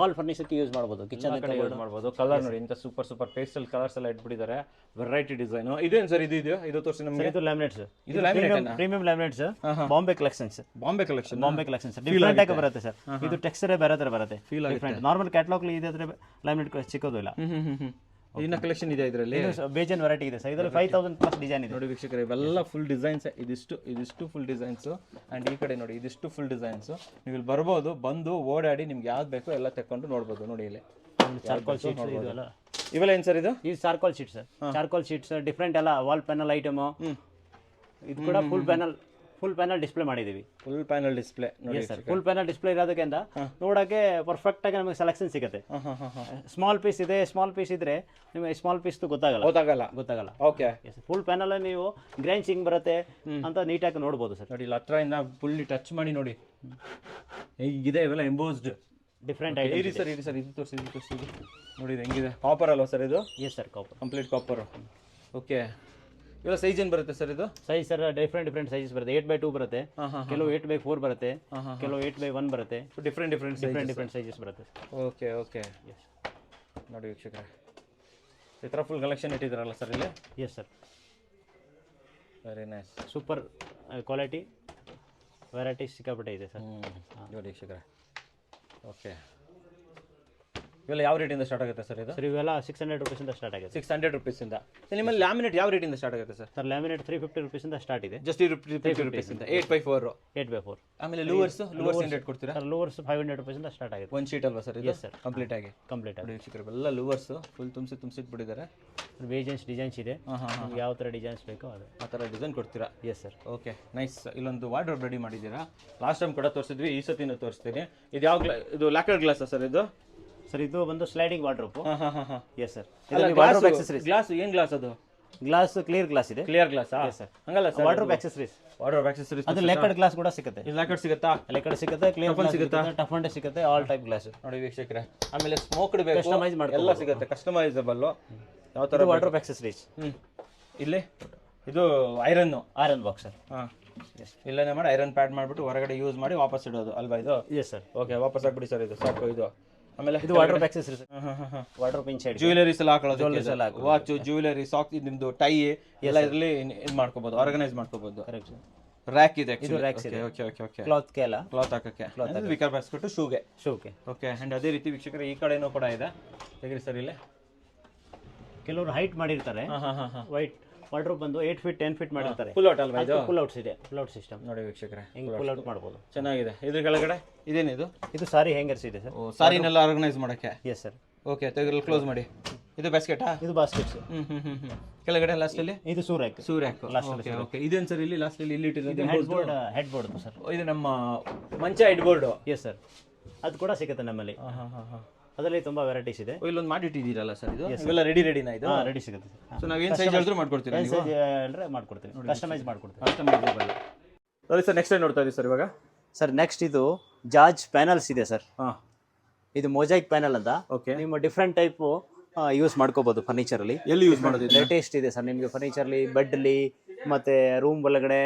ಆಲ್ ಫರ್ನಿಚರ್ಗೆ ಯೂಸ್ ಮಾಡ್ಬೋದು. ಕಿಚನ್ ಯೂಸ್ ಮಾಡ್ಬೋದು. ಕಲರ್ ನೋಡಿ ಇಂಥ ಸೂಪರ್ ಪೇಸ್ಟಲ್ ಕಲರ್ಸ್ ಎಲ್ಲ ಇಟ್ಬಿಟ್ಟಿದ್ದಾರೆ. ವೆರೈಟಿ ಡಿಸೈನ್ ಇದೇನು ಸರ್ ಇದು ತೋರಿಸಿ ನಮಗೆ. ಇದು ಲ್ಯಾಮಿನೇಟ್ಸ್, ಇದು laminate premium laminates, Bombay collections. Bombay collection different ಆಗಿ ಬರುತ್ತೆ ಸರ್. ಇದು ಟೆಕ್ಸ್ಚರ್ ಬೇರೆ ತರ ಬರುತ್ತೆ. ಡಿಫ್ರೆಂಟ್ ನಾರ್ಮಲ್ ಕ್ಯಾಟಲಾಗ್ ಇದೆ ಲ್ಯಾಮಿನೇಟ್ ಸಿಕ್ಕೋದಿಲ್ಲ. ಇನ್ನ ಕಲೆಕ್ಷನ್ ಇದೆ ಇದರಲ್ಲಿ, ಬೇಜನ್ ವೆರೈಟಿ ಇದೆ ಸರ್. ಇದರಲ್ಲಿ 5000 ಪ್ಲಸ್ ಡಿಸೈನ್ ಇದೆ ನೋಡಿ ವೀಕ್ಷಕರೇ. ಇವೆಲ್ಲ ಫುಲ್ ಡಿಸೈನ್ಸ್. ಇದಿಷ್ಟು ಫುಲ್ ಡಿಸೈನ್ಸ್ ಅಂಡ್ ಈ ಕಡೆ ನೋಡಿ ಇದಿಷ್ಟು ಫುಲ್ ಡಿಸೈನ್ಸ್. ನೀವು ಇಲ್ಲಿ ಬರ್ಬೋದು, ಬಂದು ಓಡಾಡಿ ನಿಮ್ಗೆ ಯಾವ್ದು ಬೇಕೋ ಎಲ್ಲ ತಕೊಂಡು ನೋಡ್ಬೋದು. ನೋಡಿ ಇಲ್ಲಿ ಚಾರ್ಕೋಲ್ ಶೀಟ್ಸ್ ಇದೆಲ್ಲ. ಇವೆಲ್ಲ ಏನು ಸರ್ ಇದು charcoal sheets sir. Charcoal sheets different ಎಲ್ಲ ವಾಲ್ ಪ್ಯಾನಲ್ ಐಟಮ್. ಇದು ಕೂಡ ಫುಲ್ ಪ್ಯಾನಲ್ ಡಿಸ್ಪ್ಲೇ ಮಾಡಿದೀವಿ. ಫುಲ್ ಪ್ಯಾನಲ್ ಡಿಸ್ಪ್ಲೇ ನೋಡಿ ಸರ್. ಫುಲ್ ಪ್ಯಾನಲ್ ಡಿಸ್ಪ್ಲೇ ಇರೋದಕ್ಕಿಂತ ನೋಡೋಕೆ ಪರ್ಫೆಕ್ಟ್ ಆಗಿ ನಮಗೆ ಸೆಲೆಕ್ಷನ್ ಸಿಗುತ್ತೆ. ಸ್ಮಾಲ್ ಪೀಸ್ ಇದ್ರೆ ನಿಮಗೆ ಸ್ಮಾಲ್ ಪೀಸ್ ಗೊತ್ತಾಗಲ್ಲ. ಓಕೆ. ಫುಲ್ ಪ್ಯಾನಲ್ ನೀವು ಗ್ರೈನ್ಸ್ ಹಿಂಗ್ ಬರುತ್ತೆ ಅಂತ ನೀಟಾಗಿ ನೋಡ್ಬೋದು ಸರ್. ನೋಡಿ ಇಲ್ಲಿ ಹತ್ರದಿಂದ ಫುಲ್ ಟಚ್ ಮಾಡಿ ನೋಡಿ ಹೇಗಿದೆ. ಇವೆಲ್ಲ ಎಂಬೋಸ್ಡ್ ಡಿಫ್ರೆಂಟ್ ಇರಿ ಸರ್ ಇದು ತೋರಿಸಿ ನೋಡಿ ಇದು ಹೆಂಗಿದೆ. ಕಾಪರ್ ಅಲ್ವಾ ಸರ್ ಇದು? Yes sir, copper, complete copper. Okay. ಇವೆಲ್ಲ ಸೈಜ್ ಏನು ಬರುತ್ತೆ ಸರ್ ಇದು? ಸೈಜ್ ಸರ್ ಡಿಫ್ರೆಂಟ್ ಸೈಜಸ್ ಬರುತ್ತೆ. 8x2 ಬರುತ್ತೆ, ಕೆಲವು 8x4 ಬರುತ್ತೆ, ಕೆಲವು 8x1 ಬರುತ್ತೆ. ಡಿಫ್ರೆಂಟ್ ಸೈಜಸ್ ಬರುತ್ತೆ. ಓಕೆ. ನೋಡಿ ವೀಕ್ಷಕರೇ, ಈ ಥರ ಫುಲ್ ಕಲೆಕ್ಷನ್ ಇಟ್ಟಿದ್ದಾರಲ್ಲ ಸರ್ ಇಲ್ಲಿ? Yes sir. Very nice. Super quality varieties ಸಿಕ್ಕಾಪಟ್ಟೆ ಇದೆ ಸರ್. ನೋಡಿ ವೀಕ್ಷಕರೇ. ಓಕೆ. ಇವೆಲ್ಲ ಯಾವ ರೇಟಿಂದ ಸ್ಟಾರ್ಟ್ ಆಗುತ್ತೆ ಸರ್ ಇದು? ಸರ್ ಇವೆಲ್ಲ 600 ರೂಪೀಸಿಂದ ಸ್ಟಾರ್ಟ್ ಆಗುತ್ತೆ. 600 ರೂಪೀಸಿಂದ. ನಿಮ್ಮಲ್ಲಿ ಲ್ಯಾಮಿನೇಟ್ ಯಾವ ರೇಟಿಂದ ಸ್ಟಾರ್ಟ್ ಆಗುತ್ತೆ ಸರ್? ಸರ್ ಲ್ಯಾಮಿನೇಟ್ 350 ರೂಪೀಸಿಂದ ಸ್ಟಾರ್ಟ್ ಇದೆ. Just 350 ರೂಪೀಸಿಂದ 8x4. ಆಮೇಲೆ ಲೂವರ್ಸ್ ಏನು ರೇಟ್ ಕೊಡ್ತೀರಾ? ಸರ್ ಲೂವರ್ಸ್ 500 ರೂಪೀಸಿಂದ ಸ್ಟಾರ್ಟ್ ಆಗುತ್ತೆ. ಒಂದು ಶೀಟ್ ಅಲ್ವಾ ಸರ್ ಇದು? ಸರ್, ಕಂಪ್ಲೀಟ್ ಆಗಿ. ನೋಡಿ ವೀಕ್ಷಕರೇ, ಎಲ್ಲ ಲೂವರ್ಸ್ ಫುಲ್ ತುಂಬಿಸಿಟ್ಬಿಟ್ಟಿದ್ದಾರೆ. ಡಿಸೈನ್ಸ್ ಇದೆ. ನಿಮ್ಗೆ ಯಾವ ಥರ ಡಿಸೈನ್ಸ್ ಬೇಕೋ ಅದು ಆ ಥರ ಡಿಸೈನ್ ಕೊಡ್ತೀರಾ? S sir. Okay, nice. ಇಲ್ಲೊಂದು ವಾರ್ಡ್ರೋಬ್ ರೆಡಿ ಮಾಡಿದ್ದೀರಾ. ಲಾಸ್ಟ್ ಟೈಮ್ ಕೂಡ ತೋರಿಸಿದ್ವಿ, ಈ ಸತಿನೂ ತೋರಿಸ್ತೀನಿ. ಇದು ಯಾವ ಇದು ಲ್ಯಾಕರ್ಡ್ ಗ್ಲಾಸಾ ಸರ್ ಇದು? ಸರ್ ಇದು ಬಂದು sliding wardrobe. Yes sir. Wardrobe accessories. Glass ಏನು ಗ್ಲಾಸ್ ಅದು? ಗ್ಲಾಸ್ ಕ್ಲಿಯರ್ ಗ್ಲಾಸ್ ಇದೆ. Clear glass? ಸರ್. ಹಂಗಲ್ಲ ಸರ್, ವಾರ್ಡ್ರೋಬ್ ಆಕ್ಸೆಸರೀಸ್. ಅದು ಲೆಕರ್ಡ್ ಗ್ಲಾಸ್ ಕೂಡ ಸಿಗುತ್ತೆ. ಲ್ಯಾಕರ್ಡ್ ಸಿಗುತ್ತಾ? ಲೆಕರ್ಡ್ ಸಿಗುತ್ತೆ, ಕ್ಲಿಯರ್ ಗ್ಲಾಸ್ ಸಿಗುತ್ತೆ, ಟಫ್ ಅಂಡ್ ಸಿಗುತ್ತೆ, ಆಲ್ ಟೈಪ್ ಗ್ಲಾಸ್. ನೋಡಿ ವೀಕ್ಷಕರೇ, ಆಮೇಲೆ ಸ್ಮೋಕ್ಡ್ ಬೇಕು, ಕಸ್ಟಮೈಸ್ ಮಾಡ್ಕೊಳ್ಳಿ, ಎಲ್ಲ ಸಿಗುತ್ತೆ. ಕಸ್ಟಮೈಸಬಲ್ ಯಾವ ಥರ ವಾರ್ಡ್ರೋಬ್ ಆಕ್ಸೆಸರೀಸ್. ಇಲ್ಲಿ ಇದು ಐರನ್ ಬಾಕ್ಸ್ ಸರ್. ಇಲ್ಲೇ ಮಾಡಿ ಐರನ್ ಪ್ಯಾಡ್ ಮಾಡಿಬಿಟ್ಟು ಹೊರಗಡೆ ಯೂಸ್ ಮಾಡಿ ವಾಪಸ್ ಇಡೋದು ಅಲ್ವಾ ಇದು? Yes sir. ಓಕೆ, ವಾಪಸ್ ಹಾಕ್ಬಿಡಿ ಸರ್, ಇದು ಸಾಕು. ಇದು ಆಮೇಲೆ ಇದು wardrobe accessories. Wardrobe inside jewelleries ಎಲ್ಲ ಹಾಕೊಳ್ಳೋದು, ವಾಚ್, ಜ್ಯುವೆಲರಿ, ಸಾಕ್, ನಿಮ್ದು ಟೈ ಎಲ್ಲ ಇದರಲ್ಲಿ ಇದು ಮಾಡ್ಕೋಬಹುದು, ಆರ್ಗನೈಸ್ ಮಾಡ್ಕೋಬಹುದು. ಕರೆಕ್ಟ್. ರ್ಯಾಕ್ ಇದೆ, ಇದು ರ್ಯಾಕ್ಸ್ ಇದೆ. ಓಕೆ. ಕ್ಲಾತ್ ಹಾಕಕ್ಕೆ ವಿಕರ್ ಬಾಸ್ಕೆಟ್, ಶೂಗೆ. ಓಕೆ. ಅಂಡ್ ಅದೇ ರೀತಿ ವೀಕ್ಷಕರೇ ಈ ಕಡೆನೂ ಕೂಡ ಇದೆ. ಹೇಗ್ರಿ ಸರ್ ಇಲ್ಲಿ ಕೆಲವರು ಹೈಟ್ ಮಾಡಿರ್ತಾರೆ. ವೈಟ್ ವಾರ್ಡ್ರೋಬ್ ಬಂದು 8 ಫೀಟ್ 10 ಫೀಟ್ ಮಾಡಿರ್ತಾರೆ. ಫುಲ್ ಔಟ್ ಅಲ್ವಾ ಇದು? ಫುಲ್ ಔಟ್ಸ್ ಇದೆ, ಫುಲ್ ಔಟ್ ಸಿಸ್ಟಮ್. ನೋಡಿ ವೀಕ್ಷಕರೇ, ಹಿಂಗೆ ಫುಲ್ ಔಟ್ ಮಾಡ್ಬೋದು. ಚೆನ್ನಾಗಿದೆ. ಇದ್ರ ಕೆಳಗಡೆ ಇದೇನಿದು? ಇದು ಸಾರಿ ಹ್ಯಾಂಗರ್ಸ್ ಇದೆ ಸರ್. ಸಾರಿನೆಲ್ಲ ಆರ್ಗನೈಸ್ ಮಾಡಕ್ಕೆ. S sir. ಓಕೆ, ತೆಗೆದು ಕ್ಲೋಸ್ ಮಾಡಿ. ಇದು ಬಾಸ್ಕೆಟಾ? ಇದು ಬಾಸ್ಕೆಟ್ಸ್. ಕೆಳಗಡೆ ಲಾಸ್ಟ್ ಅಲ್ಲಿ ಇದು ಸೂರ್ಯಾಕ್. ಓಕೆ. ಇದೇನು ಸರ್ ಇಲ್ಲಿ ಲಾಸ್ಟ್ ಅಲ್ಲಿ ಇಲ್ಲಿ ಇಟ್ಟಿರೋದು? Head board sir. ಇದು ನಮ್ಮ ಮಂಚ ಹೆಡ್ ಬೋರ್ಡ್. Yes sir. ಅದು ಕೂಡ ಸಿಗುತ್ತೆ ನಮ್ಮಲ್ಲಿ. ಅದರಲ್ಲಿ ತುಂಬಾ ವೆರೈಟೀಸ್ ಇದೆ. ಇಲ್ಲೊಂದು ಮಾಡಿಟ್ಟಿದ್ದೀರಲ್ಲ ಸರ್, ಇದು ಇವೆಲ್ಲ ರೆಡಿನಾ? ಇದು ರೆಡಿ ಸಿಗುತ್ತೆ ಸರ್. ಸೊ ನಾವೇನು ಸೈಜ್ ಹೇಳಿದ್ರು ಮಾಡ್ಕೊಡ್ತೀರಾ? ಏನು ಸೈಜ್ ಹೇಳಿದ್ರೆ ಮಾಡ್ಕೊಡ್ತೀವಿ, ಕಸ್ಟಮೈಸ್ ಮಾಡ್ಕೊಡ್ತೀವಿ. ಕಸ್ಟಮೈಸಬಲ್. ನೋಡಿ ಸರ್, ನೆಕ್ಸ್ಟ್ ಏನು ನೋಡ್ತಾ ಇದ್ದೀವಿ ಸರ್ ಇವಾಗ? ಸರ್ ನೆಕ್ಸ್ಟ್ ಇದು ಜಾರ್ಜ್ ಪ್ಯಾನಲ್ಸ್ ಇದೆ ಸರ್. ಇದು ಮೊಜಾಯಿಕ್ ಪ್ಯಾನಲ್ ಅಂತ. ಓಕೆ. ನಿಮ್ಮ ಡಿಫ್ರೆಂಟ್ ಟೈಪ್ ಯೂಸ್ ಮಾಡ್ಕೋಬಹುದು ಫರ್ನಿಚರ್ ಅಲ್ಲಿ. ಎಲ್ಲಿ ಯೂಸ್ ಮಾಡೋದು? ಲೇಟೆಸ್ಟ್ ಇದೆ ಸರ್ ನಿಮಗೆ ಫರ್ನಿಚರ್ ಅಲ್ಲಿ, ಬೆಡ್ ಅಲ್ಲಿ, ಮತ್ತೆ ರೂಮ್ ಒಳಗಡೆ,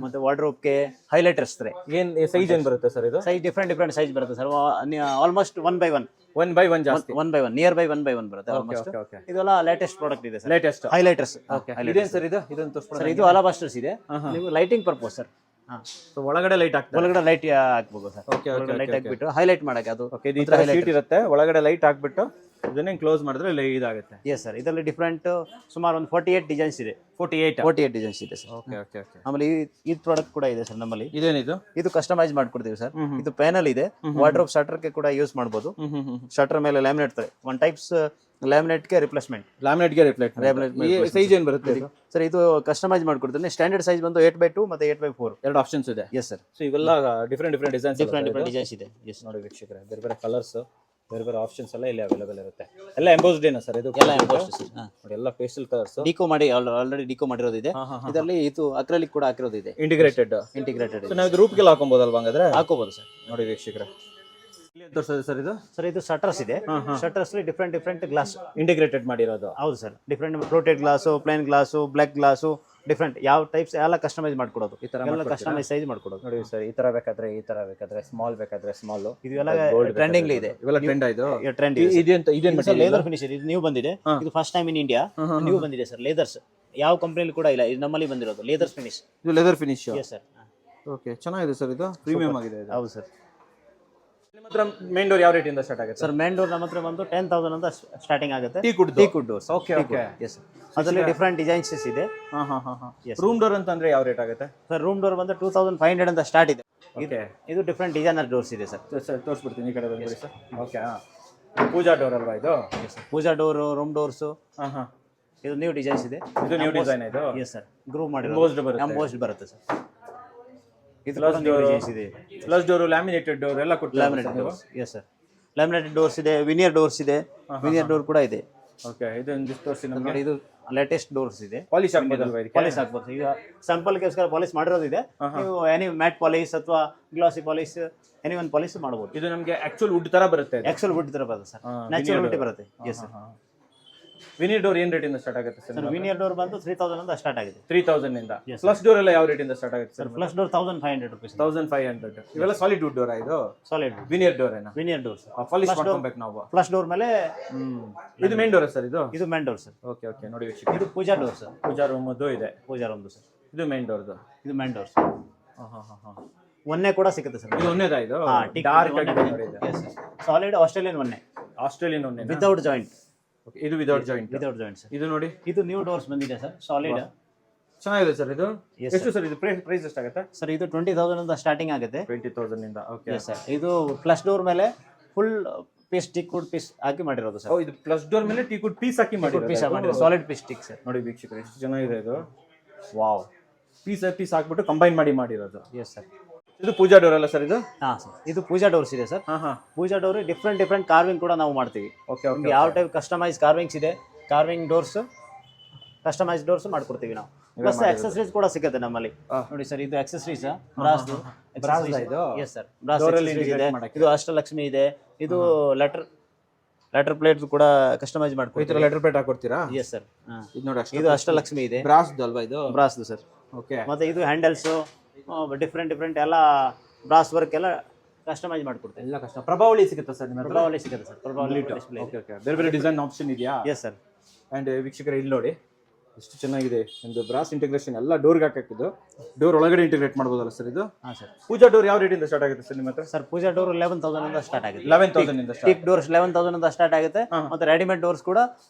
ಮತ್ತೆ ವಾರ್ಡ್ರೋಬ್ಗೆ ಹೈಲೈಟರ್ಸ್. ಏನ್ ಸೈಜ್ ಏನ್ ಬರುತ್ತೆ ಸರ್ ಇದು? ಸೈಜ್ ಡಿಫ್ರೆಂಟ್ ಸೈಜ್ ಬರುತ್ತೆ ಸರ್. ಆಲ್ಮೋಸ್ಟ್ 1x1 ಜಾಸ್ತಿ, 1x1 ನಿಯರ್ ಬೈ 1x1 ಬರುತ್ತೆ ಆಲ್ಮೋಸ್ಟ್. ಇದೆಲ್ಲ ಲೇಟೆಸ್ಟ್ ಪ್ರಾಡಕ್ಟ್ ಇದೆ ಸರ್. Latest highlighters. ಇದೇನು ಸರ್ ಇದು? ಇದನ್ನು ತೋರಿಸ್ಬಿಡಿ ಸರ್. ಇದು ಅಲಾಬಾಸ್ಟರ್ಸ್ ಇದೆ. ನೀವು ಲೈಟಿಂಗ್ ಪರ್ಪಸ್ ಸರ್. ಸೊ ಒಳಗಡೆ ಲೈಟ್ ಹಾಕ್ತಾರೆ. ಒಳಗಡೆ ಲೈಟ್ ಹಾಕ್ಬೋದು ಸರ್. ಲೈಟ್ ಹಾಕ್ಬಿಟ್ಟು ಹೈಲೈಟ್ ಮಾಡಕ್ಕೆ ಅದು ಶೀಟ್ ಇರುತ್ತೆ, ಒಳಗಡೆ ಲೈಟ್ ಹಾಕ್ಬಿಟ್ಟು ಇದನ್ನೇ ಕ್ಲೋಸ್ ಮಾಡಿದ್ರೆ ಇದಾಗುತ್ತೆ. Yes sir. ಇದರಲ್ಲಿ ಡಿಫ್ರೆಂಟ್ ಸುಮಾರು ಒಂದು 48 ಡಿಸೈನ್ಸ್ ಇದೆ. 48 ಡಿಸೈನ್ಸ್ ಇದೆ ಸರ್. ಓಕೆ. ಆಮೇಲೆ ಈ ಪ್ರಾಡಕ್ಟ್ ಕೂಡ ಇದೆ ಸರ್ ನಮ್ಮಲ್ಲಿ. ಇದೇನಿದು? ಇದು ಕಸ್ಟಮೈಸ್ ಮಾಡ್ಕೊಡ್ತೀವಿ ಸರ್. ಇದು ಪ್ಯಾನಲ್ ಇದೆ, ವಾರ್ಡ್ರೋಬ್ ಶಟರ್ಗೆ ಕೂಡ ಯೂಸ್ ಮಾಡ್ಬೋದು. ಶಟರ್ ಮೇಲೆ ಲ್ಯಾಮಿನೇಟ್ ತಾರೆ, ಒನ್ ಟೈಪ್ಸ್ ಲ್ಯಾಮಿನೇಟ್ಗೆ ರಿಪ್ಲೇಸ್ಮೆಂಟ್. ಸೈಜ್ ಏನು ಬರುತ್ತೆ ಸರ್? ಇದು ಕಸ್ಟಮೈಸ್ ಮಾಡ್ಕೊಡ್ತೀನಿ. ಸ್ಟ್ಯಾಂಡರ್ಡ್ ಸೈಜ್ ಬಂದು 8x2 ಮತ್ತೆ 8x4 ಎರಡು ಆಪ್ಷನ್ಸ್ ಇದೆ. S sir. ಸೊ ಇವೆಲ್ಲ ಡಿಫ್ರೆಂಟ್ ಡಿಸೈನ್ಸ್ ಇದೆ. ಎಸ್. ನೋಡಿ ವೀಕ್ಷಕರೇ, ಬೇರೆ ಕಲರ್ಸ್, ಬೇರೆ ಆಪ್ಷನ್ಸ್ ಎಲ್ಲ ಇಲ್ಲಿ ಅವೈಲೇಬಲ್ ಇರುತ್ತೆ. ಎಲ್ಲ ಎಂಬೋಸ್ಡ್ ಏನಾ ಸರ್ ಇದು? ಎಲ್ಲ ಎಂಬೋಸ್ಡ್ ಸರ್. ನೋಡಿ ಎಲ್ಲ ಪೇಸ್ಟಲ್ ಕಲರ್ಸ್. ಡಿಕೋ ಮಾಡಿ ಆಲ್ರೆಡಿ ಡಿಕೋ ಮಾಡಿರೋದು ಇದೆ. ಇದರಲ್ಲಿ ಇದು ಅಕ್ರಲಿಕ್ ಕೂಡ ಹಾಕಿರೋದು ಇದೆ. ಇಂಟಿಗ್ರೇಟೆಡ್. ಸೊ ನಾವು ಇದು ರೂಪ್ಗೆಲ್ಲ ಹಾಕೊಬೋದಲ್ವಾ? ಹಂಗಾದ್ರೆ ಹಾಕೋಬಹುದು ಸರ್. ನೋಡಿ ವೀಕ್ಷಕರೇ, ಇಲ್ಲಿ ತೋರಿಸೋದು ಸರ್ ಇದು? ಸರ್ ಇದು ಶಟರ್ಸ್ ಇದೆ. ಶಟರ್ಸ್ ಡಿಫ್ರೆಂಟ್ ಗ್ಲಾಸ್ ಇಂಟಿಗ್ರೇಟೆಡ್ ಮಾಡಿರೋದು. ಹೌದು sir. Different fluted glass, plain glass, black glass, different ಯಾವ ಟೈಪ್ಸ್ ಎಲ್ಲ ಕಸ್ಟಮೈಸ್ ಮಾಡ್ಕೊಡೋದು, ಈ ತರ ಎಲ್ಲ ಕಸ್ಟಮೈಸ್ ಸೈಜ್ ಮಾಡ್ಕೊಡೋದು. ನೋಡಿ ಸರ್, ಈ ತರ ಬೇಕಾದ್ರೆ ಈ ತರ ಬೇಕಾದ್ರೆ ಸ್ಮಾಲ್ ಬೇಕಾದ್ರೆ ಸ್ಮಾಲ್, ಇದೆಲ್ಲ ಟ್ರೆಂಡಿಂಗ್ ಇದೆ, ಇವೆಲ್ಲ ಟ್ರೆಂಡ್ ಆಯ್ತು. ಟ್ರೆಂಡ್ ಇದೇನು ಲೇದರ್ ಫಿನಿಶ್ ಇದು ನ್ಯೂ ಬಂದಿದೆ, ಇದು first time in India new ಬಂದಿದೆ ಸರ್. ಲೇದರ್ಸ್ ಯಾವ ಕಂಪ್ನಿಯಲ್ಲಿ ಕೂಡ ಇಲ್ಲ, ಇದು ನಮ್ಮಲ್ಲಿ ಬಂದಿರೋದು ಲೇದರ್ ಫಿನಿಶ್. ಇದು leather finish. Yes sir. Okay, ಚೆನ್ನಾಗಿದೆ ಸರ್, ಇದು ಪ್ರೀಮಿಯಂ ಆಗಿದೆ ಇದು. ಹೌದು ಸರ್. ನಿಮ್ಮ ಹತ್ರ ಮೇನ್ ಡೋರ್ ಯಾವ ರೇಟ್ ಇಂದ ಸ್ಟಾರ್ಟ್ ಆಗುತ್ತೆ ಸರ್ ಮೇನ್ ಡೋರ್ ನಮ್ಮ ಹತ್ರ ಬಂದು 10,000 ಅಂತ ಸ್ಟಾರ್ಟಿಂಗ್ ಆಗುತ್ತೆ. Teak wood doors. Okay okay. Yes, ಅದರಲ್ಲಿ ಡಿಫ್ರೆಂಟ್ ಡಿಸೈನ್ಸ್ ಇದೆ. ರೂಮ್ ಡೋರ್ ಅಂತಂದ್ರೆ ಯಾವ ರೇಟ್ ಆಗುತ್ತೆ ಸರ್? ರೂಮ್ ಡೋರ್ ಬಂದು 2,500 ಅಂತ ಸ್ಟಾರ್ಟ್ ಇದೆ. ಓಕೆ, ಇದು ಡಿಫ್ರೆಂಟ್ ಡಿಸೈನರ್ ಡೋರ್ಸ್ ಇದೆ ಸರ್. ಸರ್ ತೋರಿಸ್ಬಿಡ್ತೀನಿ, ಈ ಕಡೆ ಬಂದ್ಬಿಡಿ ಸರ್. ಓಕೆ, ಪೂಜಾ ಡೋರ್ ಅಲ್ವಾ ಇದು? ಪೂಜಾ ಡೋರ್, ರೂಮ್ ಡೋರ್ಸು, ಹಾ. ಇದು ನ್ಯೂ ಡಿಸೈನ್ಸ್ ಇದೆ. ಇದು ನ್ಯೂ ಡಿಸೈನ್ ಇದು. Yes sir. ಗ್ರೂವ್ ಮಾಡಿ ಎಂಬೋಸ್ಡ್ ಬರುತ್ತೆ ಸರ್. ಇದು ಕೂಡ ನ್ಯೂ ಡಿಸೈನ್ಸ್ ಇದೆ. ಪ್ಲಸ್ ಡೋರ್, ಲ್ಯಾಮಿನೇಟೆಡ್ ಡೋರ್ ಎಲ್ಲ ಕೊಟ್ಟು laminated doors. Yes sir. Laminated doors ಇದೆ, ವಿನಿಯರ್ ಡೋರ್ಸ್ ಇದೆ, ವಿನಿಯರ್ ಡೋರ್ ಕೂಡ ಇದೆ. ಓಕೆ, ಇದು ಒಂದಿಷ್ಟು ತೋರಿಸಿ ನಮಗೆ. ನೋಡಿ, ಇದು ಲೇಟೆಸ್ಟ್ ಡೋರ್ಸ್ ಇದೆ. ಪಾಲಿಶ್ ಆಗ್ಬೋದಲ್ವಾ ಇದಕ್ಕೆ? ಪಾಲಿಶ್ ಆಗ್ಬೋದು. ಈಗ ಸ್ಯಾಂಪಲ್ಗೋಸ್ಕರ ಪಾಲಿಶ್ ಮಾಡಿರೋದಿದೆ. ನೀವು ಎನಿ ಮ್ಯಾಟ್ ಪಾಲಿಶ್ ಅಥವಾ ಗ್ಲಾಸಿ ಪಾಲಿಶ್, ಎನಿ ಒನ್ ಪಾಲಿಶ್ ಮಾಡ್ಬೋದು. ಇದು ನಮಗೆ ಆಕ್ಚುಲ್ ವುಡ್ ತರ ಬರುತ್ತೆ. ಆಕ್ಚುಲ್ ವುಡ್ ತರ ಬರುತ್ತೆ ಸರ್, ನ್ಯಾಚುರಲ್ ವುಡ್ ಬರುತ್ತೆ. Yes sir. ವಿನಿಯರ್ ಡೋರ್ ಏನ್ ರೇಟ್ ಇಂದ ಸ್ಟಾರ್ಟ್ ಆಗುತ್ತೆ ಸರ್? ವಿನಿಯರ್ ಡೋರ್ ಬಂದು 3,000 ಅಂತ ಸ್ಟಾರ್ಟ್ ಆಗಿದೆ. 3,000 ಇಂದ. ಪ್ಲಸ್ ಡೋರ್ ಎಲ್ಲ ಯಾವ ರೇಟ್ ಇಂದ ಸ್ಟಾರ್ಟ್ ಆಗುತ್ತೆ ಸರ್? Plus door 1,500 rupees. 1,500. ಇವೆಲ್ಲ ಸಾಲಿಡ್ ವುಡ್ ಡೋರ್ ಇದು? ಸಾಲಿಡ್ ವಿನಿಯರ್ ಡೋರ್ ಏನಾ? Veneer door sir. ಪಾಲಿಶ್ ಮಾಡ್ಕೊಬೇಕು ನಾವು. ಪ್ಲಸ್ ಡೋರ್ ಮೇಲೆ ಇದು ಮೇನ್ ಡೋರ್ ಸರ್ ಇದು? ಇದು main door sir. Okay okay. ನೋಡಿ, ಇದು ಪೂಜಾ ಡೋರ್ ಸರ್. ಪೂಜಾ ರೂಮ್ ಅದು ಇದೆ. ಪೂಜಾ ರೂಮ್ ಸರ್. ಇದು ಮೇನ್ ಡೋರ್ದು. ಇದು ಮೇನ್ ಡೋರ್ ಸರ್. ಒನ್ನೆ ಕೂಡ ಸಿಗುತ್ತೆ ಸರ್. ಇದು ಒಂದೇದಾ ಇದು? ಡಾರ್ಕ್ ಆಗಿದೆ ನೋಡಿ ಇದು. Yes sir. ಸಾಲಿಡ್ ಆಸ್ಟ್ರೇಲಿಯನ್ ಒನ್ನೆ. ಆಸ್ಟ್ರೇಲಿಯನ್ ಒನ್ನೆ ವಿತೌಟ್ ಜಾಯಿಂಟ್. ಓಕೆ, ಇದು without joint. Without joint sir. ಇದು ನೋಡಿ, ಇದು ನ್ಯೂ ಡೋರ್ಸ್ ಬಂದಿದೆ ಸರ್. ಸಾಲಿಡ್ ಚೆನ್ನಾಗಿದೆ ಸರ್. ಇದು ಎಷ್ಟು ಸರ್? ಇದು ಪ್ರೈಸ್ ಎಷ್ಟಾಗುತ್ತೆ ಸರ್? ಇದು 20,000 ಅಂತ ಸ್ಟಾರ್ಟಿಂಗ್ ಆಗುತ್ತೆ. 20,000 ಇಂದ. Okay sir. ಇದು ಪ್ಲಸ್ ಡೋರ್ ಮೇಲೆ full piece teak wood piece ಹಾಕಿ ಮಾಡಿರೋದು ಸರ್. ಇದು ಪ್ಲಸ್ ಡೋರ್ ಮೇಲೆ ಟೀ ಕುಡ್ ಪೀಸ್ ಹಾಕಿ ಮಾಡಿರೋದು. Solid piece stick sir. ನೋಡಿ ವೀಕ್ಷಕರು, ಎಷ್ಟು ಚೆನ್ನಾಗಿದೆ ಇದು. ವಾವ್, ಪೀಸ್ ಹಾಕ್ಬಿಟ್ಟು ಕಂಬೈನ್ ಮಾಡಿರೋದು. Yes sir. ಇದು ಪೂಜಾ ಡೋರ್ ಅಲ್ಲ ಸರ್ ಇದು? ಹಾಂ ಸರ್. ಇದು ಪೂಜಾ ಡೋರ್ಸ್ ಇದೆ sir. Pooja door different carving ಕೂಡ ನಾವು ಮಾಡ್ತೀವಿ. Okay okay. ಯಾವ ಟೈಪ್ ಕಸ್ಟಮೈಸ್ ಕಾರ್ವಿಂಗ್ಸ್ ಇದೆ, ಕಾರ್ವಿಂಗ್ ಡೋರ್ಸ್, ಕಸ್ಟಮೈಸ್ ಡೋರ್ಸ್ ಮಾಡ್ಕೊಡ್ತೀವಿ ನಾವು. ಪ್ಲಸ್ ಆಕ್ಸೆಸರೀಸ್ ಕೂಡ ಸಿಗುತ್ತೆ ನಮ್ಮಲ್ಲಿ. ನೋಡಿ ಸರ್, ಇದು ಆಕ್ಸೆಸರೀಸ್ ಬ್ರಾಸ್ ಇದು? Yes sir. ಬ್ರಾಸ್ ಇದೆ. ಇದು ಅಷ್ಟಲಕ್ಷ್ಮಿ ಇದೆ. ಇದು ಲೆಟರ್ ಪ್ಲೇಟ್ ಕೂಡ ಕಸ್ಟಮೈಸ್ ಮಾಡ್ಕೊಡ್ತೀವಿ. ಲೆಟರ್ ಪ್ಲೇಟ್ ಹಾಕೊಡ್ತೀರಾ? Yes sir. ಇದು ನೋಡಿ, ಇದು ಅಷ್ಟಲಕ್ಷ್ಮಿ ಇದೆ. ಬ್ರಾಸ್ ಅಲ್ವಾ ಇದು? ಬ್ರಾಸ್ದು ಸರ್. ಓಕೆ. ಮತ್ತೆ ಇದು ಹ್ಯಾಂಡಲ್ಸ್ ಡಿಫ್ರೆಂಟ್ ಎಲ್ಲ ಬ್ರಾಸ್ ವರ್ಕ್ ಎಲ್ಲ ಕಸ್ಟಮೈಸ್ ಮಾಡ್ಕೊಡ್ತೀವಿ. ಎಲ್ಲ ಕಷ್ಟ. ಪ್ರಭಾವಳಿ ಸಿಗುತ್ತೆ ಸರ್ ನಿಮ್ಮ ಹತ್ರ? ಪ್ರಭಾವಳಿ ಸಿಗುತ್ತೆ ಸರ್. ಪ್ರಭಾವಳಿ ಡಿಸ್ಪ್ಲೇ. Okay okay. ಬೇರೆ ಡಿಸೈನ್ ಆಪ್ಷನ್ ಇದೆಯಾ? Yes sir. ಆ್ಯಂಡ್ ವೀಕ್ಷಕರೇ, ಇಲ್ಲಿ ನೋಡಿ ಎಷ್ಟು ಚೆನ್ನಾಗಿದೆ. ಒಂದು ಬ್ರಾಸ್ ಇಂಟಿಗ್ರೇಷನ್ ಎಲ್ಲ ಡೋರ್ಗೆ ಹಾಕಿದ್ದು. ಡೋರ್ ಒಳಗಡೆ ಇಂಟಿಗ್ರೇಟ್ ಮಾಡ್ಬೋದಲ್ಲ ಸರ್ ಇದು? ಹಾಂ ಸರ್. ಪೂಜಾ ಡೋರ್ ಯಾವ ರೇಟಿಂದ ಸ್ಟಾರ್ಟ್ ಆಗುತ್ತೆ ಸರ್ ನಿಮ್ಮ ಹತ್ರ? ಸರ್ ಪೂಜಾ ಡೋರ್ 11,000 ಇಂದ ಸ್ಟಾರ್ಟ್ ಆಗುತ್ತೆ. 11,000 ಇಂದ ಟೀಕ್ ಡೋರ್ಸ್ 11,000 ಇಂದ ಸ್ಟಾರ್ಟ್ ಆಗುತ್ತೆ. ಮತ್ತೆ ರೆಡಿಮೇಡ್ ಡೋರ್ಸ್ ಕೂಡ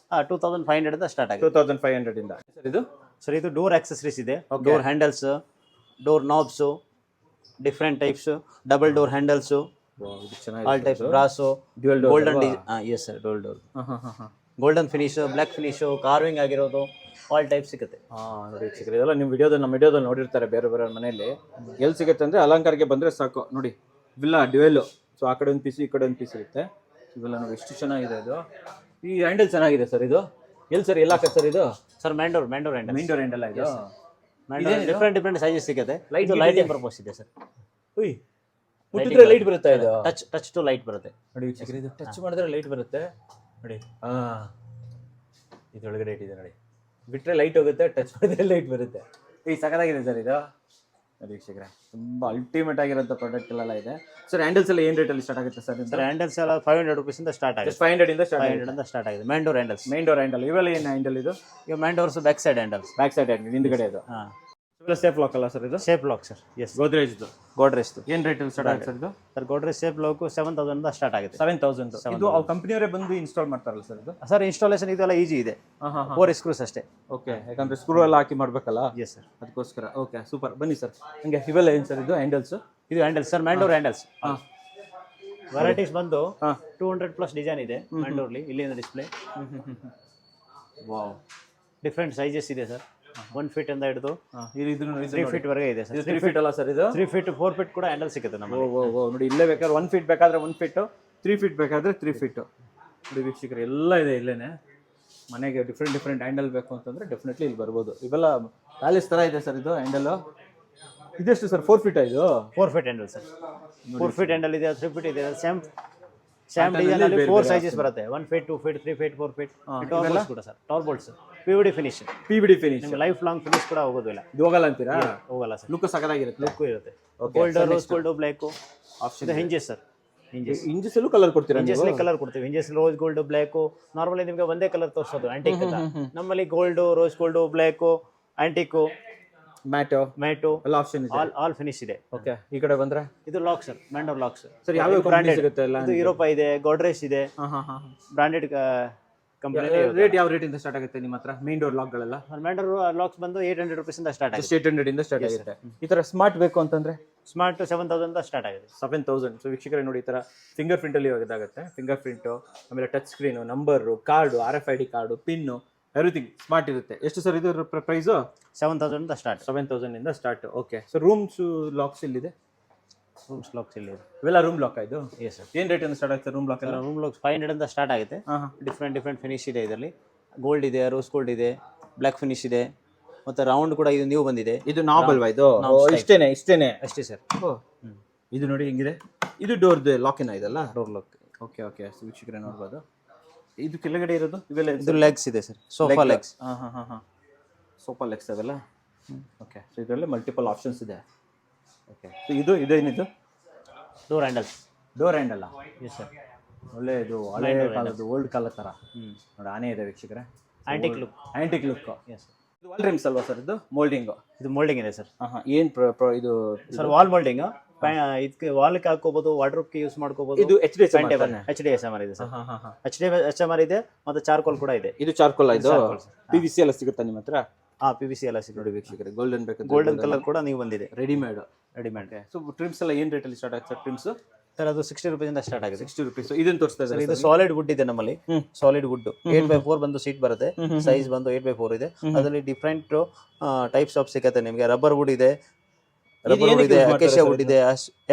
2,500 ಇಂದ ಸ್ಟಾರ್ಟ್ ಆಗುತ್ತೆ. 2,500 ಇಂದ. ಸರ್ ಇದು? ಸರ್ ಇದು ಡೋರ್ ಆಕ್ಸೆಸರೀಸ್ ಇದೆ. Door handles, door knobs, different types, double door handles, all types, brass, golden. Yes sir, door golden finish, black finish, carving ಆಗಿರೋದು, ಆಲ್ ಟೈಪ್ ಸಿಗುತ್ತೆ. ನೋಡಿ ವೀಕ್ಷಕರೇ, ಇದೆಲ್ಲ ನಿಮ್ಮ ನಮ್ಮ ವಿಡಿಯೋದಲ್ಲಿ ನೋಡಿರ್ತಾರೆ ಬೇರೆ ಮನೆಯಲ್ಲಿ. ಎಲ್ಲಿ ಸಿಗುತ್ತೆ ಅಂದರೆ ಅಲಂಕಾರಕ್ಕೆ ಬಂದರೆ ಸಾಕು. ನೋಡಿ, ಇವೆಲ್ಲ ಡ್ಯುವೆಲ್ಲು. ಸೊ ಆ ಕಡೆ ಒಂದು ಪೀಸ್, ಈ ಕಡೆ ಒಂದು ಪೀಸ್ ಇರುತ್ತೆ. ಇವೆಲ್ಲ ನೋಡಿ ಎಷ್ಟು ಚೆನ್ನಾಗಿದೆ ಇದು. ಈ ಹ್ಯಾಂಡಲ್ ಚೆನ್ನಾಗಿದೆ ಸರ್. ಇದು ಎಲ್ಲಿ ಸರ್? ಎಲ್ಲ ಹಾಕತ್ತೆ ಸರ್ ಇದು? Sir main door handle. Main door handle ಇದು. ಡಿಫ್ರೆಂಟ್ ಸೈಜಸ್ ಸಿಗುತ್ತೆ. ಇದು ಲೈಟಿಂಗ್ ಪರ್ಪಸ್ ಇದೆ ಸರ್. ಮುಟ್ಟಿದ್ರೆ ಲೈಟ್ ಬರುತ್ತೆ ಇದು. ಟಚ್ ಟು ಲೈಟ್ ಬರುತ್ತೆ. ನೋಡಿ ವೀಕ್ಷಕರೇ, ಇದು ಟಚ್ ಮಾಡಿದ್ರೆ ಲೈಟ್ ಬರುತ್ತೆ ನೋಡಿ. ಇದರೊಳಗಡೆ ಇಟ್ಟಿದೆ ನೋಡಿ. ಬಿಟ್ಟರೆ ಲೈಟ್ ಹೋಗುತ್ತೆ, ಟಚ್ ಮಾಡಿದ್ರೆ ಲೈಟ್ ಬರುತ್ತೆ. ಸಖತ್ತಾಗಿದೆ ಸರ್ ಇದು. ನೋಡಿ ವೀಕ್ಷಕರೇ, ತುಂಬ ಅಲ್ಟಿಮೇಟ್ ಆಗಿರೋಂಥ ಪ್ರಾಡಕ್ಟ್ ಎಲ್ಲ ಇದೆ ಸರ್. ಹ್ಯಾಂಡಲ್ಸ್ ಎಲ್ಲ ಏನು ರೇಟಲ್ಲಿ ಸ್ಟಾರ್ಟ್ ಆಗುತ್ತೆ ಸರ್? ಸರ್ ಹ್ಯಾಂಡಲ್ಸ್ ಎಲ್ಲ 500 ರೂಪೀಸಿಂದ ಸ್ಟಾರ್ಟ್ ಆಗಿದೆ. 500 ಇಂದ ಸ್ಟಾರ್ಟ್ ಆಗಿದೆ. Main door handles. Main door handle. ಇವೆಲ್ಲ ಏನು ಹ್ಯಾಂಡಲ್ ಇದು? ಇವಾಗ main doors back side handles. Back side handle ಹಿಂದ್ಗಡೆ ಇದು. ಹಾಂ. ಇವೆಲ್ಲ ಸೇಫ್ ಲಾಕ್ ಅಲ್ಲ ಸರ್ ಇದು? Safe lock sir. ಎಸ್. ಗೋದ್ರೇಜ್ದು. ಏನು ರೇಟಲ್ಲಿ ಸ್ಟಾರ್ಟ್ ಆಗುತ್ತೆ ಸರ್ ಇದು? ಸರ್ ಗೋಡ್ರೇಜ್ ಸೇಫ್ ಲಾಕ್ 7,000 ಇಂದ ಸ್ಟಾರ್ಟ್ ಆಗುತ್ತೆ. 7,000. ಇದು ಅವ್ರ ಕಂಪ್ನಿಯವರೇ ಬಂದು ಇನ್ಸ್ಟಾಲ್ ಮಾಡ್ತಾರಲ್ಲ ಸರ್ ಇದು? ಸರ್ ಇನ್ಸ್ಟಾಲೇಷನ್ ಇದೆಲ್ಲ ಈಜಿ ಇದೆ. 4 ಸ್ಕ್ರೂಸ್ ಅಷ್ಟೇ. ಓಕೆ, ಯಾಕಂದ್ರೆ ಸ್ಕ್ರೂ ಎಲ್ಲ ಹಾಕಿ ಮಾಡಬೇಕಲ್ಲ. ಎಸ್ ಸರ್, ಅದಕ್ಕೋಸ್ಕರ. Okay, super. ಬನ್ನಿ ಸರ್. ಹಂಗೆ ಇವೆಲ್ಲ ಏನು ಸರ್ ಇದು? ಹ್ಯಾಂಡಲ್ಸ್. ಇದು handles sir, man door handles. Varieties ಬಂದು 200+ ಡಿಸೈನ್ ಇದೆ ಮ್ಯಾನ್ ಡೋರ್ಲಿ. ಇಲ್ಲಿಂದ ಡಿಸ್ಪ್ಲೇ. ವಾವ್, ಡಿಫ್ರೆಂಟ್ ಸೈಜಸ್ ಇದೆ ಸರ್. 1 ಫೀಟ್ ಇಂದ ಹಿಡಿದು 3 ಫೀಟ್ ವರೆಗೆ ಇದೆ ಸರ್. 3 ಫೀಟ್ ಅಲ್ಲ ಸರ್ ಇದು? 3 ಫೀಟ್ 4 ಫೀಟ್ ಕೂಡ ಹ್ಯಾಂಡಲ್ ಸಿಗುತ್ತೆ ನಮಗೆ. ನೋಡಿ, ಇಲ್ಲೇ ಬೇಕಾದ್ರೆ 1 ಫೀಟ್ ಬೇಕಾದ್ರೆ 1 ಫೀಟ್, 3 ಫೀಟ್ ಬೇಕಾದ್ರೆ 3 ಫೀಟ್. ನೋಡಿ ವೀಕ್ಷಕರು, ಎಲ್ಲ ಇದೆ ಇಲ್ಲೇನೆ. ಮನೆಗೆ ಡಿಫ್ರೆಂಟ್ ಹ್ಯಾಂಡಲ್ ಬೇಕು ಅಂತಂದ್ರೆ ಡೆಫಿನೆಟ್ಲಿ ಇಲ್ಲಿ ಬರ್ಬೋದು. ಇವೆಲ್ಲ ಪ್ಯಾಲೇಸ್ ಥರ ಇದೆ ಸರ್ ಇದು ಹ್ಯಾಂಡಲ್. ಇದೆಷ್ಟು ಸರ್? 4 ಫೀಟ್ ಇದು? 4 feet handle sir. 4 feet handle ಇದೆ, 3 ಫೀಟ್ ಇದೆ. ಸ್ಯಾಮ್ ಡಿಸೈನ್ ಅಲ್ಲಿ 4 ಸೈಜಸ್ ಬರುತ್ತೆ, 1 feet 2 feet 3 feet 4 feet. Tower bolts ಕೂಡ sir, tower bolts PVD finish, PVD finish, ನಿಮ್ಗೆ ಲೈಫ್ ಲಾಂಗ್ ಫಿನಿಶ್ ಕೂಡ ಹೋಗೋದಿಲ್ಲ. ಇದು ಹೋಗಲ್ಲ ಅಂತೀರಾ? ಹೋಗಲ್ಲ ಸರ್, ಲುಕ್ ಸಕದಾಗಿರುತ್ತೆ. ಲುಕ್ ಇರುತ್ತೆ. Gold, rose gold, black option. Hinges sir, hinges ಅಲ್ಲೂ ಕಲರ್ ಕೊಡ್ತೀರಾ? ಹಿಂಜಸ್ ಕಲರ್ ಕೊಡ್ತೀವಿ. Hinges rose gold black. Normally ನಿಮಗೆ ಒಂದೇ ಕಲರ್ ತೋರಿಸೋದು ಆಂಟಿಕ್ ಅಂತ. ನಮ್ಮಲ್ಲಿ gold, rose gold, black, antique, matte ಎಲ್ಲ ಆಪ್ಷನ್ ಇದೆ. ಆಲ್ ಫಿನಿಶ್ ಇದೆ. ಓಕೆ, ಈ ಕಡೆ ಬಂದ್ರೆ ಇದು ಲಾಕ್ ಸರ್, ಮ್ಯಾಂಡೋರ್ ಲಾಕ್ಸ್ ಸರ್. ಯಾವ ಬ್ರಾಂಡೆಡ್ ಸಿಗುತ್ತೆ ಎಲ್ಲ? ಇದು ಯುರೋಪ ಇದೆ, ಗೋಡ್ರೇಜ್ ಇದೆ, ಬ್ರಾಂಡೆಡ್ ಕಂಪನಿ. ರೇಟ್ ಯಾವ ರೇಟ್ ಇಂದ ಸ್ಟಾರ್ಟ್ ಆಗುತ್ತೆ ನಿಮ್ಮ ಹತ್ರ ಮೇನ್ ಡೋರ್ ಲಾಕ್ ಗಳೆಲ್ಲ? ಮ್ಯಾಂಡೋರ್ ಲಾಕ್ಸ್ ಬಂದು 800 rupees ಇಂದ ಸ್ಟಾರ್ಟ್ ಆಗುತ್ತೆ. 800 ಇಂದ ಸ್ಟಾರ್ಟ್ ಆಗುತ್ತೆ. ಈ ತರ ಸ್ಮಾರ್ಟ್ ಬೇಕು ಅಂತಂದ್ರೆ ಸ್ಮಾರ್ಟ್ 7000 ಇಂದ ಸ್ಟಾರ್ಟ್ ಆಗುತ್ತೆ. 7000. ಸೊ ವೀಕ್ಷಕರೇ ನೋಡಿ, ಈ ತರ ಫಿಂಗರ್ ಪ್ರಿಂಟ್ ಅಲ್ಲಿ ಇದಾಗುತ್ತೆ. ಫಿಂಗರ್ ಪ್ರಿಂಟ್, ಆಮೇಲೆ touch screen, number, card, RFID card, pin, everything smart ಇರುತ್ತೆ. ಎಷ್ಟು ಸರ್ ಇದು ಪ್ರೈಸ್? 7000 ಇಂದ ಸ್ಟಾರ್ಟ್. 7000 ಇಂದ start. Okay, so rooms locks ಇಲ್ಲಿದೆ. ರೂಮ್ಸ್ ಲಾಕ್ಸ್ ಇಲ್ಲಿ ಇದೆ. ಇವೆಲ್ಲ ರೂಮ್ ಲಾಕ್ ಇದು? Yes sir. ಏನ್ ರೇಟ್ ಇಂದ ಸ್ಟಾರ್ಟ್ ಆಗುತ್ತೆ ರೂಮ್ ಲಾಕ್ ಎಲ್ಲ? ರೂಮ್ ಲಾಕ್ಸ್ 500 ಇಂದ ಸ್ಟಾರ್ಟ್ ಆಗುತ್ತೆ. ಡಿಫ್ರೆಂಟ್ ಫಿನಿಶ್ ಇದೆ ಇದರಲ್ಲಿ. ಗೋಲ್ಡ್ ಇದೆ, ರೋಸ್ ಗೋಲ್ಡ್ ಇದೆ, ಬ್ಲ್ಯಾಕ್ ಫಿನಿಶ್ ಇದೆ, ಮತ್ತೆ ರೌಂಡ್ ಕೂಡ ಇದು ನ್ಯೂ ಬಂದಿದೆ. ಇದು ನಾಬ್ ಅಲ್ವಾ ಇದು? ಇಷ್ಟೇನೆ ಅಷ್ಟೇ ಸರ್. ಇದು ನೋಡಿ ಹೆಂಗಿದೆ. ಇದು ಡೋರ್ದು ಲಾಕಿನ ಇದಲ್ಲ? Door lock. ಓಕೆ ಓಕೆ, ವೀಕ್ಷಕರೇ ನೋಡ್ಬೋದು. ಇದು ಕೆಳಗಡೆ ಇರೋದು ಇವೆಲ್ಲ ಇದು ಲೆಗ್ಸ್ ಇದೆ sir, sofa legs. Sofa legs ಅವೆಲ್ಲ. ಓಕೆ, ಸೊ ಇದರಲ್ಲಿ ಮಲ್ಟಿಪಲ್ ಆಪ್ಷನ್ಸ್ ಇದೆ. ಓಕೆ, ಸೊ ಇದು ಇದೇನಿದು? Door handles. Door handle? Yes sir. ಒಳ್ಳೆ ಇದು ಹಳೆ ಕಾಲದ್ದು ಓಲ್ಡ್ ಕಾಲ ಥರ ನೋಡಿ ಆನೆ ಇದೆ ವೀಕ್ಷಕರೇ. Antique look. Antique look. S sir. ಇದು ವಾಲ್ ರಿಮ್ಸ್ ಅಲ್ವಾ ಸರ್? ಇದು ಮೋಲ್ಡಿಂಗ್. ಇದು ಮೋಲ್ಡಿಂಗ್ ಇದೆ ಸರ್. ಏನು ಇದು ಸರ್ ವಾಲ್ ಮೋಲ್ಡಿಂಗ್. ಇದಕ್ಕೆ ವಾಲ್ಗೆ ಹಾಕೋಬಹುದು, ವಾರ್ಡ್ರೋಬ್ಗೆ ಯೂಸ್ ಮಾಡ್ಕೋಬಹುದು. ಇದು HDSMR ಇದೆ ಸರ್. HDSMR ಇದೆ, ಮತ್ತೆ ಚಾರ್ಕೋಲ್ ಕೂಡ ಇದೆ. ಇದು ಚಾರ್ಕೋಲ್. ಇದು PVC ಎಲ್ಲ ಸಿಗುತ್ತಾ ನಿಮ್ಮ ಹತ್ರ? PVC ಎಲ್ಲ ಸಿಗುತ್ತೆ ನೋಡಿ ವೀಕ್ಷಕರೇ. ಗೋಲ್ಡನ್ ಬೇಕು, ಗೋಲ್ಡನ್ ಕಲರ್ ಕೂಡ ನೀವು ಬಂದಿದೆ, ರೆಡಿಮೇಡ್. ರೆಡಿಮೇಡ್. ಸೊ ಟ್ರಿಮ್ಸ್ ಎಲ್ಲ ಏನು ರೇಟಲ್ಲಿ ಸ್ಟಾರ್ಟ್ ಆಗುತ್ತೆ ಸರ್? ಟ್ರಿಮ್ಸ್ ಸರ್ ಅದು 60 rupees ಇಂದ ಸ್ಟಾರ್ಟ್ ಆಗಿದೆ. 60 rupees. ಇದನ್ನು ತೋರಿಸ್ತಾ ಇದ್ದಾರೆ. ಇದು ಸಾಲಿಡ್ ವುಡ್ ಇದೆ ನಮ್ಮಲ್ಲಿ. ಸಾಲಿಡ್ ವುಡ್ 8x4 ಬಂದು ಸೀಟ್ ಬರುತ್ತೆ. ಸೈಜ್ ಬಂದು 8x4 ಇದೆ. ಅದರಲ್ಲಿ ಡಿಫ್ರೆಂಟ್ ಟೈಪ್ಸ್ ಆಫ್ ಸಿಗುತ್ತೆ ನಿಮಗೆ. ರಬ್ಬರ್ ವುಡ್ ಇದೆ, ಅಕೇಶಿಯಾ ವುಡ್ ಇದೆ,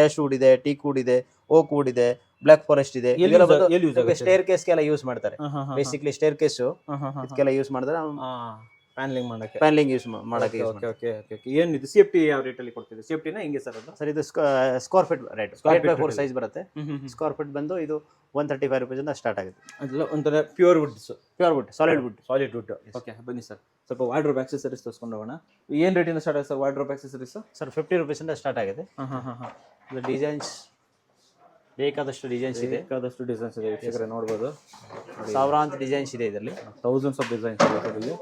ಆಶ್ ವುಡ್ ಇದೆ, ಟೀಕ್ ವುಡ್ ಇದೆ, ಓಕ್ ವುಡ್ ಇದೆ, ಬ್ಲಾಕ್ ಫಾರೆಸ್ಟ್ ಇದೆ. ಸ್ಟೇರ್ ಕೇಸ್ಗೆಲ್ಲ ಯೂಸ್ ಮಾಡ್ತಾರೆ. ಬೇಸಿಕ್ಲಿ ಸ್ಟೇರ್ ಕೇಸ್ ಇದಕ್ಕೆಲ್ಲ ಯೂಸ್ ಮಾಡ್ತಾರೆ. ಪ್ಯಾನಲಿಂಗ್ ಯೂಸ್ ಮಾಡಕ್ಕೆ. Okay okay okay. ಏನು ಇದು ಸೇಫ್ಟಿ ಯಾವ ರೇಟಲ್ಲಿ ಕೊಡ್ತಿದೆ? ಸೇಫ್ಟಿನ ಹಿಂಗೆ ಸರ್ ಅದು? ಸರ್ ಇದು square feet rate 8x4 size ಬರುತ್ತೆ. ಸ್ಕ್ವೇರ್ ಫೀಟ್ ಬಂದು ಇದು 135 rupees ಇಂದ ಸ್ಟಾರ್ಟ್ ಆಗುತ್ತೆ. ಅದೆಲ್ಲ ಒಂಥರ pure woods. Pure wood, solid wood. Okay, ಬನ್ನಿ ಸರ್ ಸ್ವಲ್ಪ ವಾರ್ಡ್ರೋಬ್ ಆಕ್ಸೆಸರೀಸ್ ತೋರಿಸ್ಕೊಂಡು ಹೋಗೋಣ. ಏನು ರೇಟಿಂದ ಸ್ಟಾರ್ಟ್ ಆಗುತ್ತೆ sir wardrobe accessories? Sir 50 rupees ಇಂದ ಸ್ಟಾರ್ಟ್ ಆಗಿದೆ. ಇದು ಡಿಸೈನ್ಸ್ ಬೇಕಾದಷ್ಟು ಡಿಸೈನ್ಸ್ ಇದೆ. ಡಿಸೈನ್ಸ್ ಇದೆ ವೀಕ್ಷಕರೇ ನೋಡ್ಬೋದು. ಸಾವಿರಾರು ಡಿಸೈನ್ಸ್ ಇದೆ ಇದರಲ್ಲಿ. ಥೌಸಂಡ್ಸ್ ಆಫ್ ಡಿಸೈನ್ಸ್ ಇದೆ ಇದರಲ್ಲಿ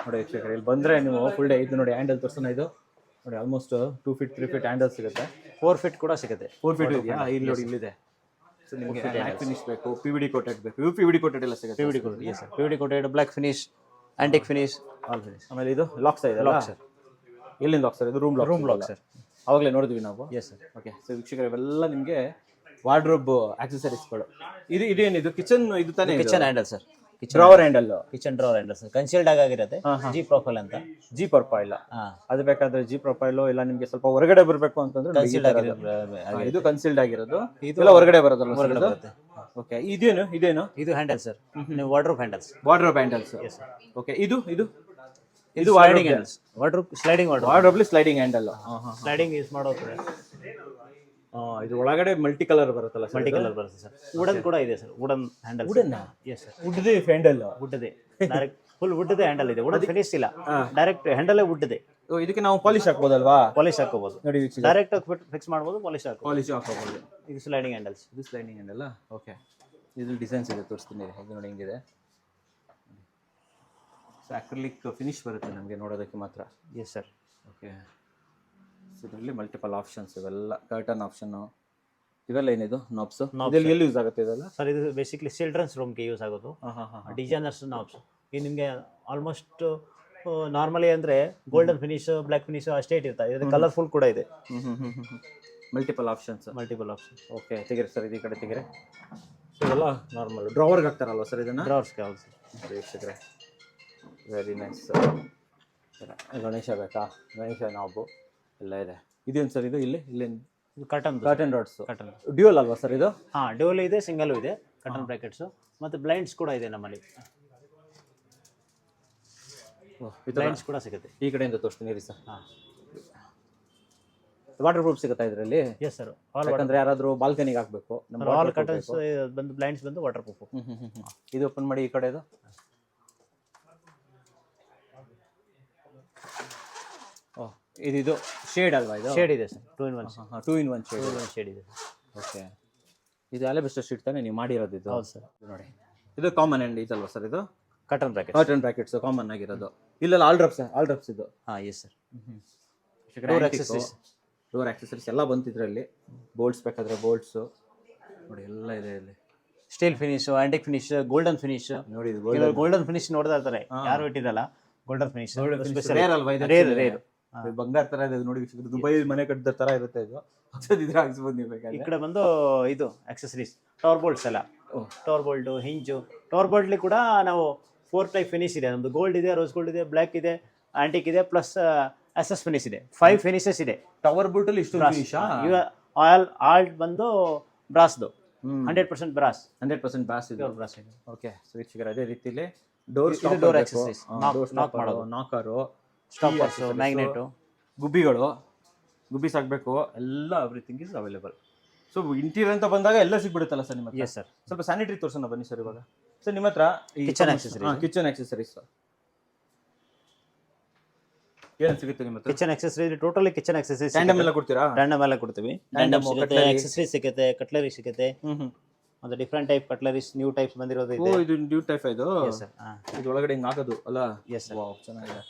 ನೋಡಿ ವೀಕ್ಷಕರೇ. ಇಲ್ಲಿ ಬಂದರೆ ನೀವು ಫುಲ್ ಡೇ ಇದು ನೋಡಿ ಹ್ಯಾಂಡಲ್ ತೋರಿಸೋಣ. ಇದು ನೋಡಿ ಆಲ್ಮೋಸ್ಟ್ 2 feet 3 feet ಹ್ಯಾಂಡಲ್ ಸಿಗುತ್ತೆ. 4 feet ಕೂಡ ಸಿಗುತ್ತೆ. 4 feet ಇದೆಯಾ? ಇಲ್ಲಿ ನೋಡಿ ಇಲ್ಲಿದೆ. ಸೊ ನಿಮಗೆ ಬ್ಲ್ಯಾಕ್ ಫಿನಿಶ್ ಬೇಕು, PVD ಕೋಟೆಡ್ ಬೇಕು. ಇವು PVD ಕೋಟೆಡ್ ಎಲ್ಲ ಸಿಗುತ್ತೆ. PVD coated, yes sir. PVD coated, black finish, antique finish, all finish. ಆಮೇಲೆ ಇದು ಲಾಕ್ಸ್ ಇದೆ. Lock sir. ಎಲ್ಲಿಂದ ಲಾಕ್ ಸರ್? ಇದು ರೂಮ್ ಲಾಕ್ ಸರ್. ಅವಾಗಲೇ ನೋಡಿದ್ವಿ ನಾವು. S sir. ಓಕೆ, ಸೊ ವೀಕ್ಷಕರೇ ಇವೆಲ್ಲ ನಿಮಗೆ ವಾರ್ಡ್ರೋಬ್ ಆಕ್ಸೆಸರೀಸ್ಗಳು. ಇದೇನಿದು? ಕಿಚನ್ ಇದು ತಾನೇ? Kitchen handle sir. Drawer handle. Kitchen drawer handle sir. Concealed ಆಗಿರುತ್ತೆ. ಜಿ ಪ್ರೊಫೈಲ್ ಅಂತ. ಜಿ ಪ್ರೊಫೈಲ್ ಅದು ಬೇಕಾದ್ರೆ ಜಿ ಪ್ರೊಫೈಲ್ ಇಲ್ಲ ನಿಮಗೆ ಸ್ವಲ್ಪ ಹೊರಗಡೆ ಬರಬೇಕು ಅಂತಂದ್ರೆ ಇದು ಕನ್ಸೀಲ್ಡ್ ಆಗಿರೋದು. ಇದೆಲ್ಲ ಹೊರಗಡೆ ಬರೋದಲ್ಲ? ಹೊರಗಡೆ ಬರುತ್ತೆ. ಓಕೆ, ಇದೇನು? ಇದು ಹ್ಯಾಂಡಲ್ ಸರ್. ನೀವು ವಾರ್ಡ್ರೋಬ್ ಹ್ಯಾಂಡಲ್ಸ್. ಓಕೆ, ಇದು sliding handles. Wardrobe sliding sliding handle. Sliding use ಮಾಡೋದು. ಇದು ಒಳಗಡೆ ಮಲ್ಟಿ ಕಲರ್ ಬರುತ್ತಲ್ಲ? ಮಲ್ಟಿ ಕಲರ್ ಬರುತ್ತೆ ಸರ್. ವುಡನ್ ಕೂಡ ಇದೆ sir. Wooden handle. Yes sir. ವುಡ್ದೇ ಹ್ಯಾಂಡಲ್. ವುಡ್ದೇ ಡೈರೆಕ್ಟ್ ಫುಲ್ ವುಡ್ದೇ ಹ್ಯಾಂಡಲ್ ಇದೆ. ವುಡ್ ಫಿನಿಶ್ ಇಲ್ಲ, ಡೈರೆಕ್ಟ್ ಹ್ಯಾಂಡಲ್ ವುಡ್ದೇ. ಇದಕ್ಕೆ ನಾವು ಪಾಲಿಶ್ ಹಾಕಬಹುದಲ್ವಾ? ಪಾಲಿಶ್ ಹಾಕೋಬಹುದು ನೋಡಿ. ಡೈರೆಕ್ಟ್ ಫಿಕ್ಸ್ ಮಾಡಬಹುದು, ಪಾಲಿಶ್ ಹಾಕೋಬಹುದು. ಇದು ಸ್ಲೈಡಿಂಗ್ ಹ್ಯಾಂಡಲ್ಸ್. ಇದು ಸ್ಲೈಡಿಂಗ್ ಹ್ಯಾಂಡಲ್. ಓಕೆ, ಇದು ಡಿಸೈನ್ಸ್ ಇದೆ ತೋರಿಸ್ತೀನಿ. ಇದು ನೋಡಿ ಹಿಂಗಿದೆ. ಅಕ್ರಿಲಿಕ್ ಫಿನಿಶ್ ಬರುತ್ತೆ ನಮಗೆ ನೋಡೋದಕ್ಕೆ ಮಾತ್ರ. S sir. ಓಕೆ, ಸೊ ಇದರಲ್ಲಿ ಮಲ್ಟಿಪಲ್ ಆಪ್ಷನ್ಸ್. ಇವೆಲ್ಲ ಕರ್ಟನ್ ಆಪ್ಷನ್ನು. ಇವೆಲ್ಲ ಏನಿದು? ನಾಬ್ಸ್. ಎಲ್ಲಿ ಯೂಸ್ ಆಗುತ್ತೆ ಇದೆಲ್ಲ ಸರ್? ಇದು ಬೇಸಿಕ್ಲಿ ಚಿಲ್ಡ್ರನ್ಸ್ ರೂಮ್ಗೆ ಯೂಸ್ ಆಗೋದು. Designers knobs. ಇದು ನಿಮಗೆ ಆಲ್ಮೋಸ್ಟ್ ನಾರ್ಮಲಿ ಅಂದರೆ ಗೋಲ್ಡನ್ ಫಿನಿಶ್, ಬ್ಲ್ಯಾಕ್ ಫಿನಿಶ್ ಅಷ್ಟೇ ಇಟ್ಟಿರ್ತಾರೆ. ಇದು ಕಲರ್ಫುಲ್ ಕೂಡ ಇದೆ. Multiple options. ಓಕೆ, ತೆಗಿರಿ ಸರ್, ಇದು ಈ ಕಡೆ ತೆಗಿರಿ. ಸೊ ಇದೆಲ್ಲ ನಾರ್ಮಲ್ ಡ್ರಾವರ್ಗೆ ಹಾಕ್ತಾರಲ್ವ ಸರ್ ಇದನ್ನು? ಡ್ರಾವರ್ಸ್ಗೆ ಹೌದು ಸರ್. ವೀಕ್ಷಕರೇ ವೆರಿ ನೈಸ್. ಗಣೇಶ ಬೇಕಾ? ಗಣೇಶ ನಾಬು ಎಲ್ಲ ಇದೆ. ಇದೇನು ಸರ್ ಇದು? ಇಲ್ಲಿ ಕರ್ಟನ್ ರಾಡ್ಸ್. ಡ್ಯೂಯಲ್ ಅಲ್ವಾ ಸರ್ ಇದು? ಡ್ಯೂಯಲ್ ಇದೆ, ಸಿಂಗಲ್ ಇದೆ. ಕರ್ಟನ್ ಬ್ರಾಕೆಟ್ಸ್ ಮತ್ತು ಬ್ಲೈಂಡ್ಸ್ ಕೂಡ ಇದೆ ನಮ್ಮಲ್ಲಿ. ಬ್ಲೈಂಡ್ಸ್ ಕೂಡ ಸಿಗುತ್ತೆ. ಈ ಕಡೆಯಿಂದ ತೋರಿಸ್ತೀನಿ ರೀ ಸರ್. ವಾಟರ್ ಪ್ರೂಫ್ ಸಿಗುತ್ತಾ ಇದರಲ್ಲಿ? ಎಸ್ ಸರ್, ಆಲ್ ಯಾಕಂದ್ರೆ ಯಾರಾದ್ರೂ ಬಾಲ್ಕನಿಗೆ ಹಾಕ್ಬೇಕು, ಆಲ್ ಕರ್ಟನ್ಸ್ ಬಂದು ಬ್ಲೈಂಡ್ಸ್ ಬಂದು ವಾಟರ್ ಪ್ರೂಫ್. ಇದು ಓಪನ್ ಮಾಡಿ ಈ ಕಡೆದು. ಇದು ಶೇಡ್ ಅಲ್ವಾ? ಇದು ಶೇಡ್ ಇದೆ sir, 2 in 1 2 in 1 shade. Shade ಇದೆ. ಓಕೆ, ಇದು ಅಲೆಬೆಸ್ಟರ್ ಶೀಟ್ ತಾನೇ ನೀವು ಮಾಡಿರೋದು? ಇದು ಹೌದು ಸರ್. ನೋಡಿ, ಇದು ಕಾಮನ್ ಎಂಡ್ ಇದಲ್ವಾ ಸರ್? ಇದು curtain bracket, curtain brackets common ಆಗಿರೋದು. ಇಲ್ಲೆಲ್ಲ ಆಲ್ ಡ್ರಾಪ್ಸ್ ಇದು. ಹಾಂ ಎಸ್ ಸರ್. ಡೋರ್ ಆಕ್ಸೆಸರೀಸ್ ಎಲ್ಲ ಬಂತಿದ್ರಲ್ಲಿ. ಬೋಲ್ಟ್ಸ್ ಬೇಕಾದ್ರೆ ಬೋಲ್ಟ್ಸು ನೋಡಿ ಎಲ್ಲ ಇದೆ ಇಲ್ಲಿ. Steel finish, antique finish, golden finish. ನೋಡಿ ಗೋಲ್ಡನ್ ಫಿನಿಶ್ ನೋಡ್ತಾ ಇರ್ತಾರೆ, ಯಾರು ಇಟ್ಟಿರಲ್ಲ. ಗೋಲ್ಡನ್ ಫಿನಿಶ್ ರೇರ್ ಅಲ್ವಾ ಇದು? ರೇರ್ ಬಂಗಾರ ತರ ಇದೆ ನೋಡಿ. ದುಬೈ ಮನೆ ಕಟ್ಟಿದ ತರ ಇರುತ್ತೆ ಇದು. ಇದ್ರೆ ಹಾಕ್ಸ್ಬೋದು ನೀವು ಬೇಕಾದ್ರೆ. ಈ ಕಡೆ ಬಂದು ಇದು ಆಕ್ಸೆಸರೀಸ್, ಟವರ್ ಬೋಲ್ಟ್ಸ್ ಎಲ್ಲ. Tower bolt, hinge. ಟವರ್ ಬೋಲ್ಟ್ಲಿ ಕೂಡ ನಾವು 4 ಟೈಪ್ ಫಿನಿಶ್ ಇದೆ ನಮ್ದು. ಗೋಲ್ಡ್ ಇದೆ, ರೋಸ್ ಗೋಲ್ಡ್ ಇದೆ, ಬ್ಲ್ಯಾಕ್ ಇದೆ, ಆಂಟಿಕ್ ಇದೆ, ಪ್ಲಸ್ ಎಸ್ ಫಿನಿಶ್ ಇದೆ. 5 ಫಿನಿಶಸ್ ಇದೆ ಟವರ್ ಬೋಲ್ಟ್ ಅಲ್ಲಿ. ಇಷ್ಟು ಫಿನಿಶ್ ಆಲ್ಟ್ ಬಂದು ಬ್ರಾಸ್ದು, 100% ಬ್ರಾಸ್. 100% ಬ್ರಾಸ್ ಇದೆ. ಬ್ರಾಸ್ ಇದೆ. ಓಕೆ, ಸ್ವೀಟ್ ಫಿಗರ್ ಅದೇ ರೀತಿಲಿ. ಡೋರ್ ಡೋರ್ ಆಕ್ಸೆಸರೀಸ್, ನಾಕ್ ಮಾಡೋದು, ನಾಕರು, ಸ್ಟಾಪರ್ಸ್, ಮ್ಯಾಗ್ನೆಟು, ಗುಬ್ಬಿ ಸಾಕಬೇಕು ಎಲ್ಲ, everything is available. So interior ಅಂತ ಬಂದಾಗ ಎಲ್ಲ ಸಿಗ್ಬಿಡುತ್ತಲ್ಲ ಸರ್ ನಿಮ್ಮ ಹತ್ರ? Yes sir. ಸ್ವಲ್ಪ ಸ್ಯಾನಿಟರಿ ತೋರ್ಸೋಣ ಬನ್ನಿ ಸರ್ ಇವಾಗ. ಸರ್ ನಿಮ್ಮ ಹತ್ರ ಕಿಚನ್ ಆಕ್ಸೆಸರೀಸ್, ಕಿಚನ್ ಆಕ್ಸೆಸರೀಸ್ ಏನು ಸಿಗುತ್ತೆ ನಿಮ್ಮ ಹತ್ರ? Kitchen accessories totally kitchen accessories tandem ಎಲ್ಲ ಕೊಡ್ತೀರಾ? ಟ್ಯಾಂಡಮ್ ಎಲ್ಲ ಕೊಡ್ತೀವಿ. ಟ್ಯಾಂಡಮ್ ಸಿಗುತ್ತೆ, ಆಕ್ಸೆಸರೀಸ್ ಸಿಗುತ್ತೆ, ಕಟ್ಲರಿ ಸಿಗುತ್ತೆ. ಒಂದು ಡಿಫ್ರೆಂಟ್ ಟೈಪ್ ಕಟ್ಲರೀಸ್, ನ್ಯೂ ಟೈಪ್ಸ್ ಬಂದಿರೋದು ಇದೆ. ಓ, ಇದು ನ್ಯೂ ಟೈಪ್ ಇದು. Yes sir. ಇದು ಒಳಗಡೆ ಹಿಂಗೆ ಹಾಕೋದು ಅಲ್ಲ? Yes sir. ವಾವ್, ಚೆನ್ನಾಗಿದೆ.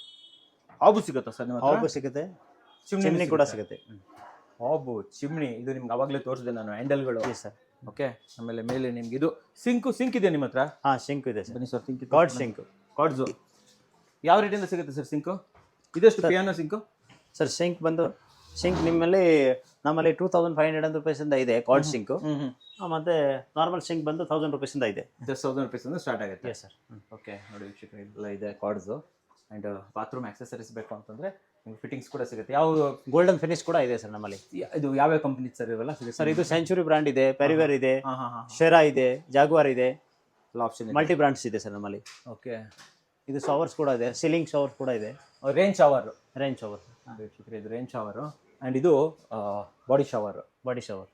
ಹಾಬು ಸಿಗುತ್ತಾ ಸರ್ ನಿಮ್ಮ ಹತ್ರ? ಹಾಬು ಸಿಗುತ್ತೆ, ಚಿಮ್ನಿ ಕೂಡ ಸಿಗುತ್ತೆ. ಹಾಬು, ಚಿಮ್ನಿ, ಇದು ನಿಮ್ಗೆ ಅವಾಗಲೇ ತೋರಿಸಿದೆ ನಾನು, ಹ್ಯಾಂಡಲ್ಗಳು. S sir. ಓಕೆ, ಆಮೇಲೆ ಮೇಲೆ ನಿಮ್ಗೆ ಇದು ಸಿಂಕ್ ಇದೆ ನಿಮ್ಮ ಹತ್ರ? ಹಾಂ, ಸಿಂಕ್ ಇದೆ ಸರ್. ಬನ್ನಿ sir, sink. Quartz sink. Quartz ಯಾವ ರೇಟಿಂದ ಸಿಗುತ್ತೆ ಸರ್ ಸಿಂಕು? ಇದೆಷ್ಟು ಪಿಯಾನೋ ಸಿಂಕು ಸರ್? ಸಿಂಕ್ ನಮ್ಮಲ್ಲಿ 2500 ರೂಪೀಸಿಂದ ಇದೆ ಕಾರ್ಡ್ ಸಿಂಕು. ಮತ್ತೆ ನಾರ್ಮಲ್ ಸಿಂಕ್ ಬಂದು 1000 ರೂಪೀಸಿಂದ ಇದೆ. 1000 ರೂಪೀಸಿಂದ ಸ್ಟಾರ್ಟ್ ಆಗುತ್ತೆ. Yes sir. ಓಕೆ, ನೋಡಿ ವೀಕ್ಷಕರು, ಎಲ್ಲ ಇದೆ ಕಾರ್ಡ್ಸು. ಆ್ಯಂಡ್ ಬಾತ್ರೂಮ್ ಆಕ್ಸೆಸರೀಸ್ ಬೇಕು ಅಂತಂದರೆ ನಿಮ್ಗೆ ಫಿಟ್ಟಿಂಗ್ಸ್ ಕೂಡ ಸಿಗುತ್ತೆ. ಯಾವ ಗೋಲ್ಡನ್ ಫಿನಿಶ್ ಕೂಡ ಇದೆ ಸರ್ ನಮ್ಮಲ್ಲಿ. ಇದು ಯಾವ್ಯಾವ ಕಂಪ್ನಿ ಸರ್ ಇವೆಲ್ಲ ಸಿಗುತ್ತೆ ಸರ್? ಇದು ಸೆಂಚುರಿ ಬ್ರ್ಯಾಂಡ್ ಇದೆ, ಪೆರಿವೇರ್ ಇದೆ, ಹಾಂ ಹಾಂ ಹಾಂ, ಶೆರಾ ಇದೆ, ಜಾಗ್ವಾರ್ ಇದೆ, ಎಲ್ಲ ಆಪ್ಷನ್ ಇದೆ. ಮಲ್ಟಿ ಬ್ರ್ಯಾಂಡ್ಸ್ ಇದೆ ಸರ್ ನಮ್ಮಲ್ಲಿ. ಓಕೆ, ಇದು ಶವರ್ಸ್ ಕೂಡ ಇದೆ, ಸೀಲಿಂಗ್ ಶವರ್ಸ್ ಕೂಡ ಇದೆ. Range shower. ರೇಂಜ್ ಶವರ್ ವೀಕ್ಷಕರು, ಇದು ರೇಂಜ್ ಶವರು. ಆ್ಯಂಡ್ ಇದು ಬಾಡಿ ಶವರ್. ಬಾಡಿ ಶವರ್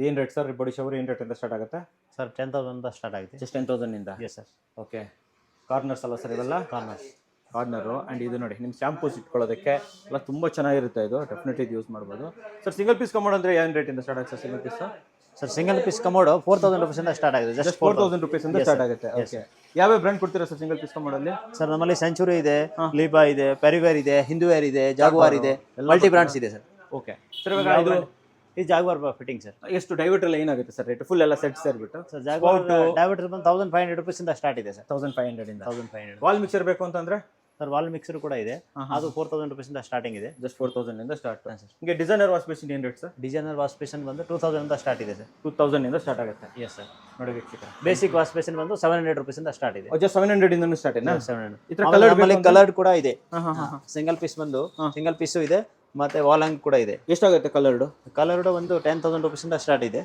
ಏನು ರೇಟ್ ಸರ್? ಬಾಡಿ ಶವರ್ ಏನು ರೇಟಿಂದ ಸ್ಟಾರ್ಟ್ ಆಗುತ್ತೆ ಸರ್? 10,000 ಸ್ಟಾರ್ಟ್ ಆಗುತ್ತೆ. ಜಸ್ಟ್ 10,000ಇಂದ? Yes sir. ಓಕೆ, ಕಾರ್ನರ್ಸ್ ಅಲ್ಲ ಸರ್ ಇವೆಲ್ಲ? ಕಾರ್ನರು. ಆ್ಯಂಡ್ ಇದು ನೋಡಿ, ನಿಮ್ಮ ಶಾಂಪೂಸ್ ಇಟ್ಕೊಳ್ಳೋದಕ್ಕೆ ಎಲ್ಲ ತುಂಬ ಚೆನ್ನಾಗಿರುತ್ತೆ. ಇದು ಡೆಫಿನೆಟ್ಲಿ ಇದು ಯೂಸ್ ಮಾಡ್ಬೋದು ಸರ್. ಸಿಂಗಲ್ ಪೀಸ್ ಕಮೋಡ್ ಅಂದರೆ ಏನು ರೇಟಿಂದ ಸ್ಟಾರ್ಟ್ ಆಗುತ್ತೆ sir single piece? Sir single piece commode 4000 ರೂಪೀಸಿಂದ ಸ್ಟಾರ್ಟ್ ಆಗುತ್ತೆ. ಜಸ್ಟ್ 4000 ರೂಪೀಸಿಂದ ಸ್ಟಾರ್ಟ್ ಆಗುತ್ತೆ. ಓಕೆ, ಯಾವ್ಯಾವ ಬ್ರ್ಯಾಂಡ್ ಕೊಡ್ತೀರಾ ಸರ್ ಸಿಂಗಲ್ ಪೀಸ್ ಕಮೋಡಲ್ಲಿ? ಸರ್ ನಮ್ಮಲ್ಲಿ ಸೆಂಚುರಿ ಇದೆ, ಲೀಬಾ ಇದೆ, ಪೆರಿವೇರ್ ಇದೆ, ಹಿಂದುವೇರ್ ಇದೆ, ಜಾಗ್ವಾರ್ ಇದೆ, ಮಲ್ಟಿ ಬ್ರಾಂಡ್ಸ್ ಇದೆ ಸರ್. ಓಕೆ ಸರ್, ಇವಾಗ ಇದು ಜಾಗ್ವಾರ್ ಫಿಟ್ಟಿಂಗ್ ಸರ್. ಎಷ್ಟು ಡೈವರ್ಟ್ ಎಲ್ಲ ಏನಾಗುತ್ತೆ ಸರ್ ರೇಟ್? ಫುಲ್ ಎಲ್ಲ ಸೆಟ್ ಸೇರಿಬಿಟ್ಟು ಸರ್ ಜಾಗ್ವಾರ್ ಡೈವರ್ಟರ್ ಬಂದು 1500 ರೂಪೀಸಿಂದ ಸ್ಟಾರ್ಟ್ ಇದೆ ಸರ್. 1500ಇಂದ 1500. ವಾಲ್ ಮಿಕ್ಸರ್ ಬೇಕು ಅಂತಂದ್ರೆ ಸರ್ ವಾಲ್ ಮಿಕ್ಸರ್ ಕೂಡ ಇದೆ, ಅದು 4000 ರೂಪೀಸಿಂದ ಸ್ಟಾರ್ಟಿಂಗ್ ಇದೆ. ಜಸ್ಟ್ 4000ಇಂದ ಸ್ಟಾರ್ಟ್. ಹಿಂಗೆ ಡಿಸೈನರ್ ವಾಶ್ ಬೇಸಿನ್ ಏನು rate sir? Designer wash basin ಬಂದು 2000ಇಂದ ಸ್ಟಾರ್ಟ್ ಇದೆ ಸರ್. 2000ಇಂದ ಸ್ಟಾರ್ಟ್ ಆಗುತ್ತೆ. Yes sir. ನೋಡಿ ವೀಕ್ಷಕರೇ, ಬೇಸಿಕ್ ವಾಶ್ ಬೇಸಿನ್ ಬಂದು 700 ರೂಪೀಸಿಂದ ಸ್ಟಾರ್ಟ್ ಇದೆ. ಜಸ್ಟ್ 700ಇಂದ ಸ್ಟಾರ್ಟ್ ಇದೆ. 700. ನಮ್ಮಲ್ಲಿ ಕಲರ್ಡ್ ಕೂಡ ಇದೆ. ಸಿಂಗಲ್ ಪೀಸ್ ಬಂದು ಸಿಂಗಲ್ ಪೀಸು ಇದೆ, ಮತ್ತೆ ವಾಲ್ ಹ್ಯಾಂಗ್ ಕೂಡ ಇದೆ. ಎಷ್ಟಾಗುತ್ತೆ ಕಲರ್ಡು? ಕಲರ್ಡ್ ಒಂದು 10,000 ರೂಪೀಸಿಂದ ಸ್ಟಾರ್ಟ್ ಇದೆ.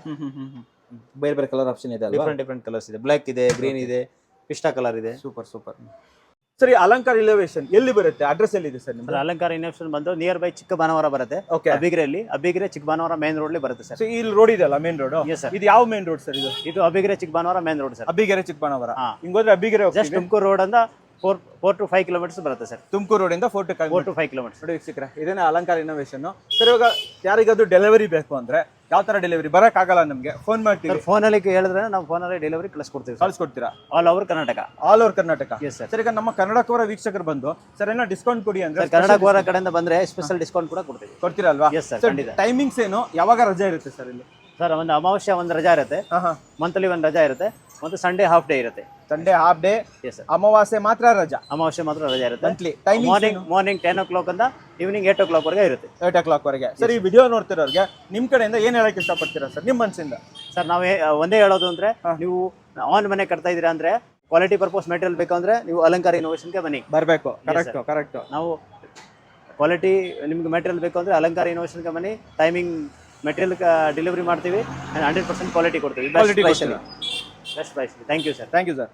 ಬೇರೆ ಬೇರೆ ಕಲರ್ ಆಪ್ಷನ್ ಇದೆ ಅಲ್ವಾ? ಡಿಫ್ರೆಂಟ್ ಕಲರ್ಸ್ ಇದೆ. ಬ್ಲ್ಯಾಕ್ ಇದೆ, ಗ್ರೀನ್ ಇದೆ, ಪಿಸ್ಟಾ ಕಲರ್ ಇದೆ. Super super. ಸರಿ, ಅಲಂಕಾರ ಇನೋವೇಷನ್ ಎಲ್ಲಿ ಬರುತ್ತೆ? ಅಡ್ರೆಸ್ ಎಲ್ಲಿದೆ ಸರ್ ನಿಮ್ದು? ಅಲಂಕಾರ ಇನೋವೇಷನ್ ಬಂದು ನಿಯರ್ ಬೈ ಚಿಕ್ಕ ಬಾನವರ ಬರುತ್ತೆ. ಓಕೆ, Abbigere Chikkabanavara main road ಬರುತ್ತೆ ಸರ್. ಇಲ್ಲಿ ರೋಡ್ ಇದೆಯಲ್ಲ ಮೇನ್ ರೋಡ್? Yes sir. ಇದು ಯಾವ ಮೇನ್ ರೋಡ್ ಸರ್? ಇದು Abbigere Chikkabanavara main road sir. Abbigere Chikkabanavara. ಹಿಂಗೋದ್ರೆ ಅಬ್ಬಿಗೆರೆ ಜಸ್ಟ್ ತುಮಕೂರು ರೋಡ್ ಅಂದ 4 to 5 ಕಿಲೋಮೀಟರ್ಸ್ ಬರುತ್ತೆ ಸರ್. ತುಮಕೂರು ರೋಡಿಂದ 4 to 5 ಕಿಲೋಮೀಟರ್ಸ್. ನೋಡಿ ವೀಕ್ಷಕರೇ, ಇದೇನೇ ಅಲಂಕಾರ ಇನೋವೇಷನ್. ಸರ್, ಇವಾಗ ಯಾರಿಗಾದ್ರೂ ಡೆಲಿವರಿ ಬೇಕು ಅಂದ್ರೆ ಯಾವ ತರ ಡೆಲಿವರಿ? ಬರೋಕ್ಕಾಗಲ್ಲ ನಮಗೆ, ಫೋನ್ ಮಾಡ್ತೀವಿ. ಫೋನಲ್ಲಿ ಹೇಳಿದ್ರೆ ನಾವು ಫೋನಲ್ಲಿ ಡೆಲಿವರಿ ಕಳಿಸ್ಕೊಡ್ತೀವಿ. ಕಳಿಸ್ಕೊಡ್ತೀರಾ? All over Karnataka. All over Karnataka. Yes sir. Sir, ಈಗ ನಮ್ಮ ಕನ್ನಡಕವರ ವೀಕ್ಷಕರು ಬಂದು ಸರ್ ಏನೋ ಡಿಸ್ಕೌಂಟ್ ಕೊಡಿ ಅಂದ್ರೆ ಕನ್ನಡಕವರ ಕಡೆಯಿಂದ ಬಂದ್ರೆ ಸ್ಪೆಷಲ್ ಡಿಸ್ಕೌಂಟ್ ಕೂಡ ಕೊಡ್ತೀವಿ. ಕೊಡ್ತೀರಲ್ವಾ? Yes sir. ಟೈಮಿಂಗ್ಸ್ ಏನು, ಯಾವಾಗ ರಜೆ ಇರುತ್ತೆ ಸರ್ ಇಲ್ಲಿ? ಸರ್ ಒಂದು ಅಮಾವಾಸ್ಯ ಒಂದು ರಜಾ ಇರುತ್ತೆ, ಮಂತ್ಲಿ ಒಂದು ರಜಾ ಇರುತ್ತೆ, ಮತ್ತು ಸಂಡೇ ಹಾಫ್ ಡೇ ಇರುತ್ತೆ. Sunday half day. Yes sir. ಅಮಾವಾಸ್ಯೆ ಮಾತ್ರ ರಜಾ? ಅಮಾವಾಸ್ಯೆ ಮಾತ್ರ ರಜಾ ಇರುತ್ತೆ. ಮಂತ್ಲಿ ಮಾರ್ನಿಂಗ್ 10 o'clock ಅಂತ ಈವ್ನಿಂಗ್ 8 o'clock ವರೆಗೆ ಇರುತ್ತೆ. 8 o'clock ವರೆಗೆ. ಸರ್, ಈ ವಿಡಿಯೋ ನೋಡ್ತಿರೋರಿಗೆ ನಿಮ್ಮ ಕಡೆಯಿಂದ ಏನು ಹೇಳಕ್ಕೆ ಇಷ್ಟಪಡ್ತೀರಾ ಸರ್ ನಿಮ್ಮ ಮನಸ್ಸಿಂದ? ಸರ್, ನಾವು ಒಂದೇ ಹೇಳೋದು ಅಂದ್ರೆ, ನೀವು ಆನ್ ಮನೆ ಕಟ್ತಾ ಇದ್ದೀರಾ ಅಂದ್ರೆ ಕ್ವಾಲಿಟಿ ಪರ್ಪಸ್ ಮೆಟೀರಿಯಲ್ ಬೇಕಂದ್ರೆ ನೀವು ಅಲಂಕಾರ ಇನೋವೇಷನ್ಗೆ ಬನ್ನಿ, ಬರಬೇಕು. ಕರೆಕ್ಟ್. ನಾವು ಕ್ವಾಲಿಟಿ ನಿಮ್ಗೆ ಮೆಟೀರಿಯಲ್ ಬೇಕು ಅಂದ್ರೆ ಅಲಂಕಾರ ಇನೋವೇಷನ್ಗೆ ಬನ್ನಿ. ಟೈಮಿಂಗ್ ಮೆಟೀರಿಯಲ್ ಡೆಲಿವರಿ ಮಾಡ್ತೀವಿ, 100% ಕ್ವಾಲಿಟಿ ಕೊಡ್ತೀವಿ. Best price. Thank you sir.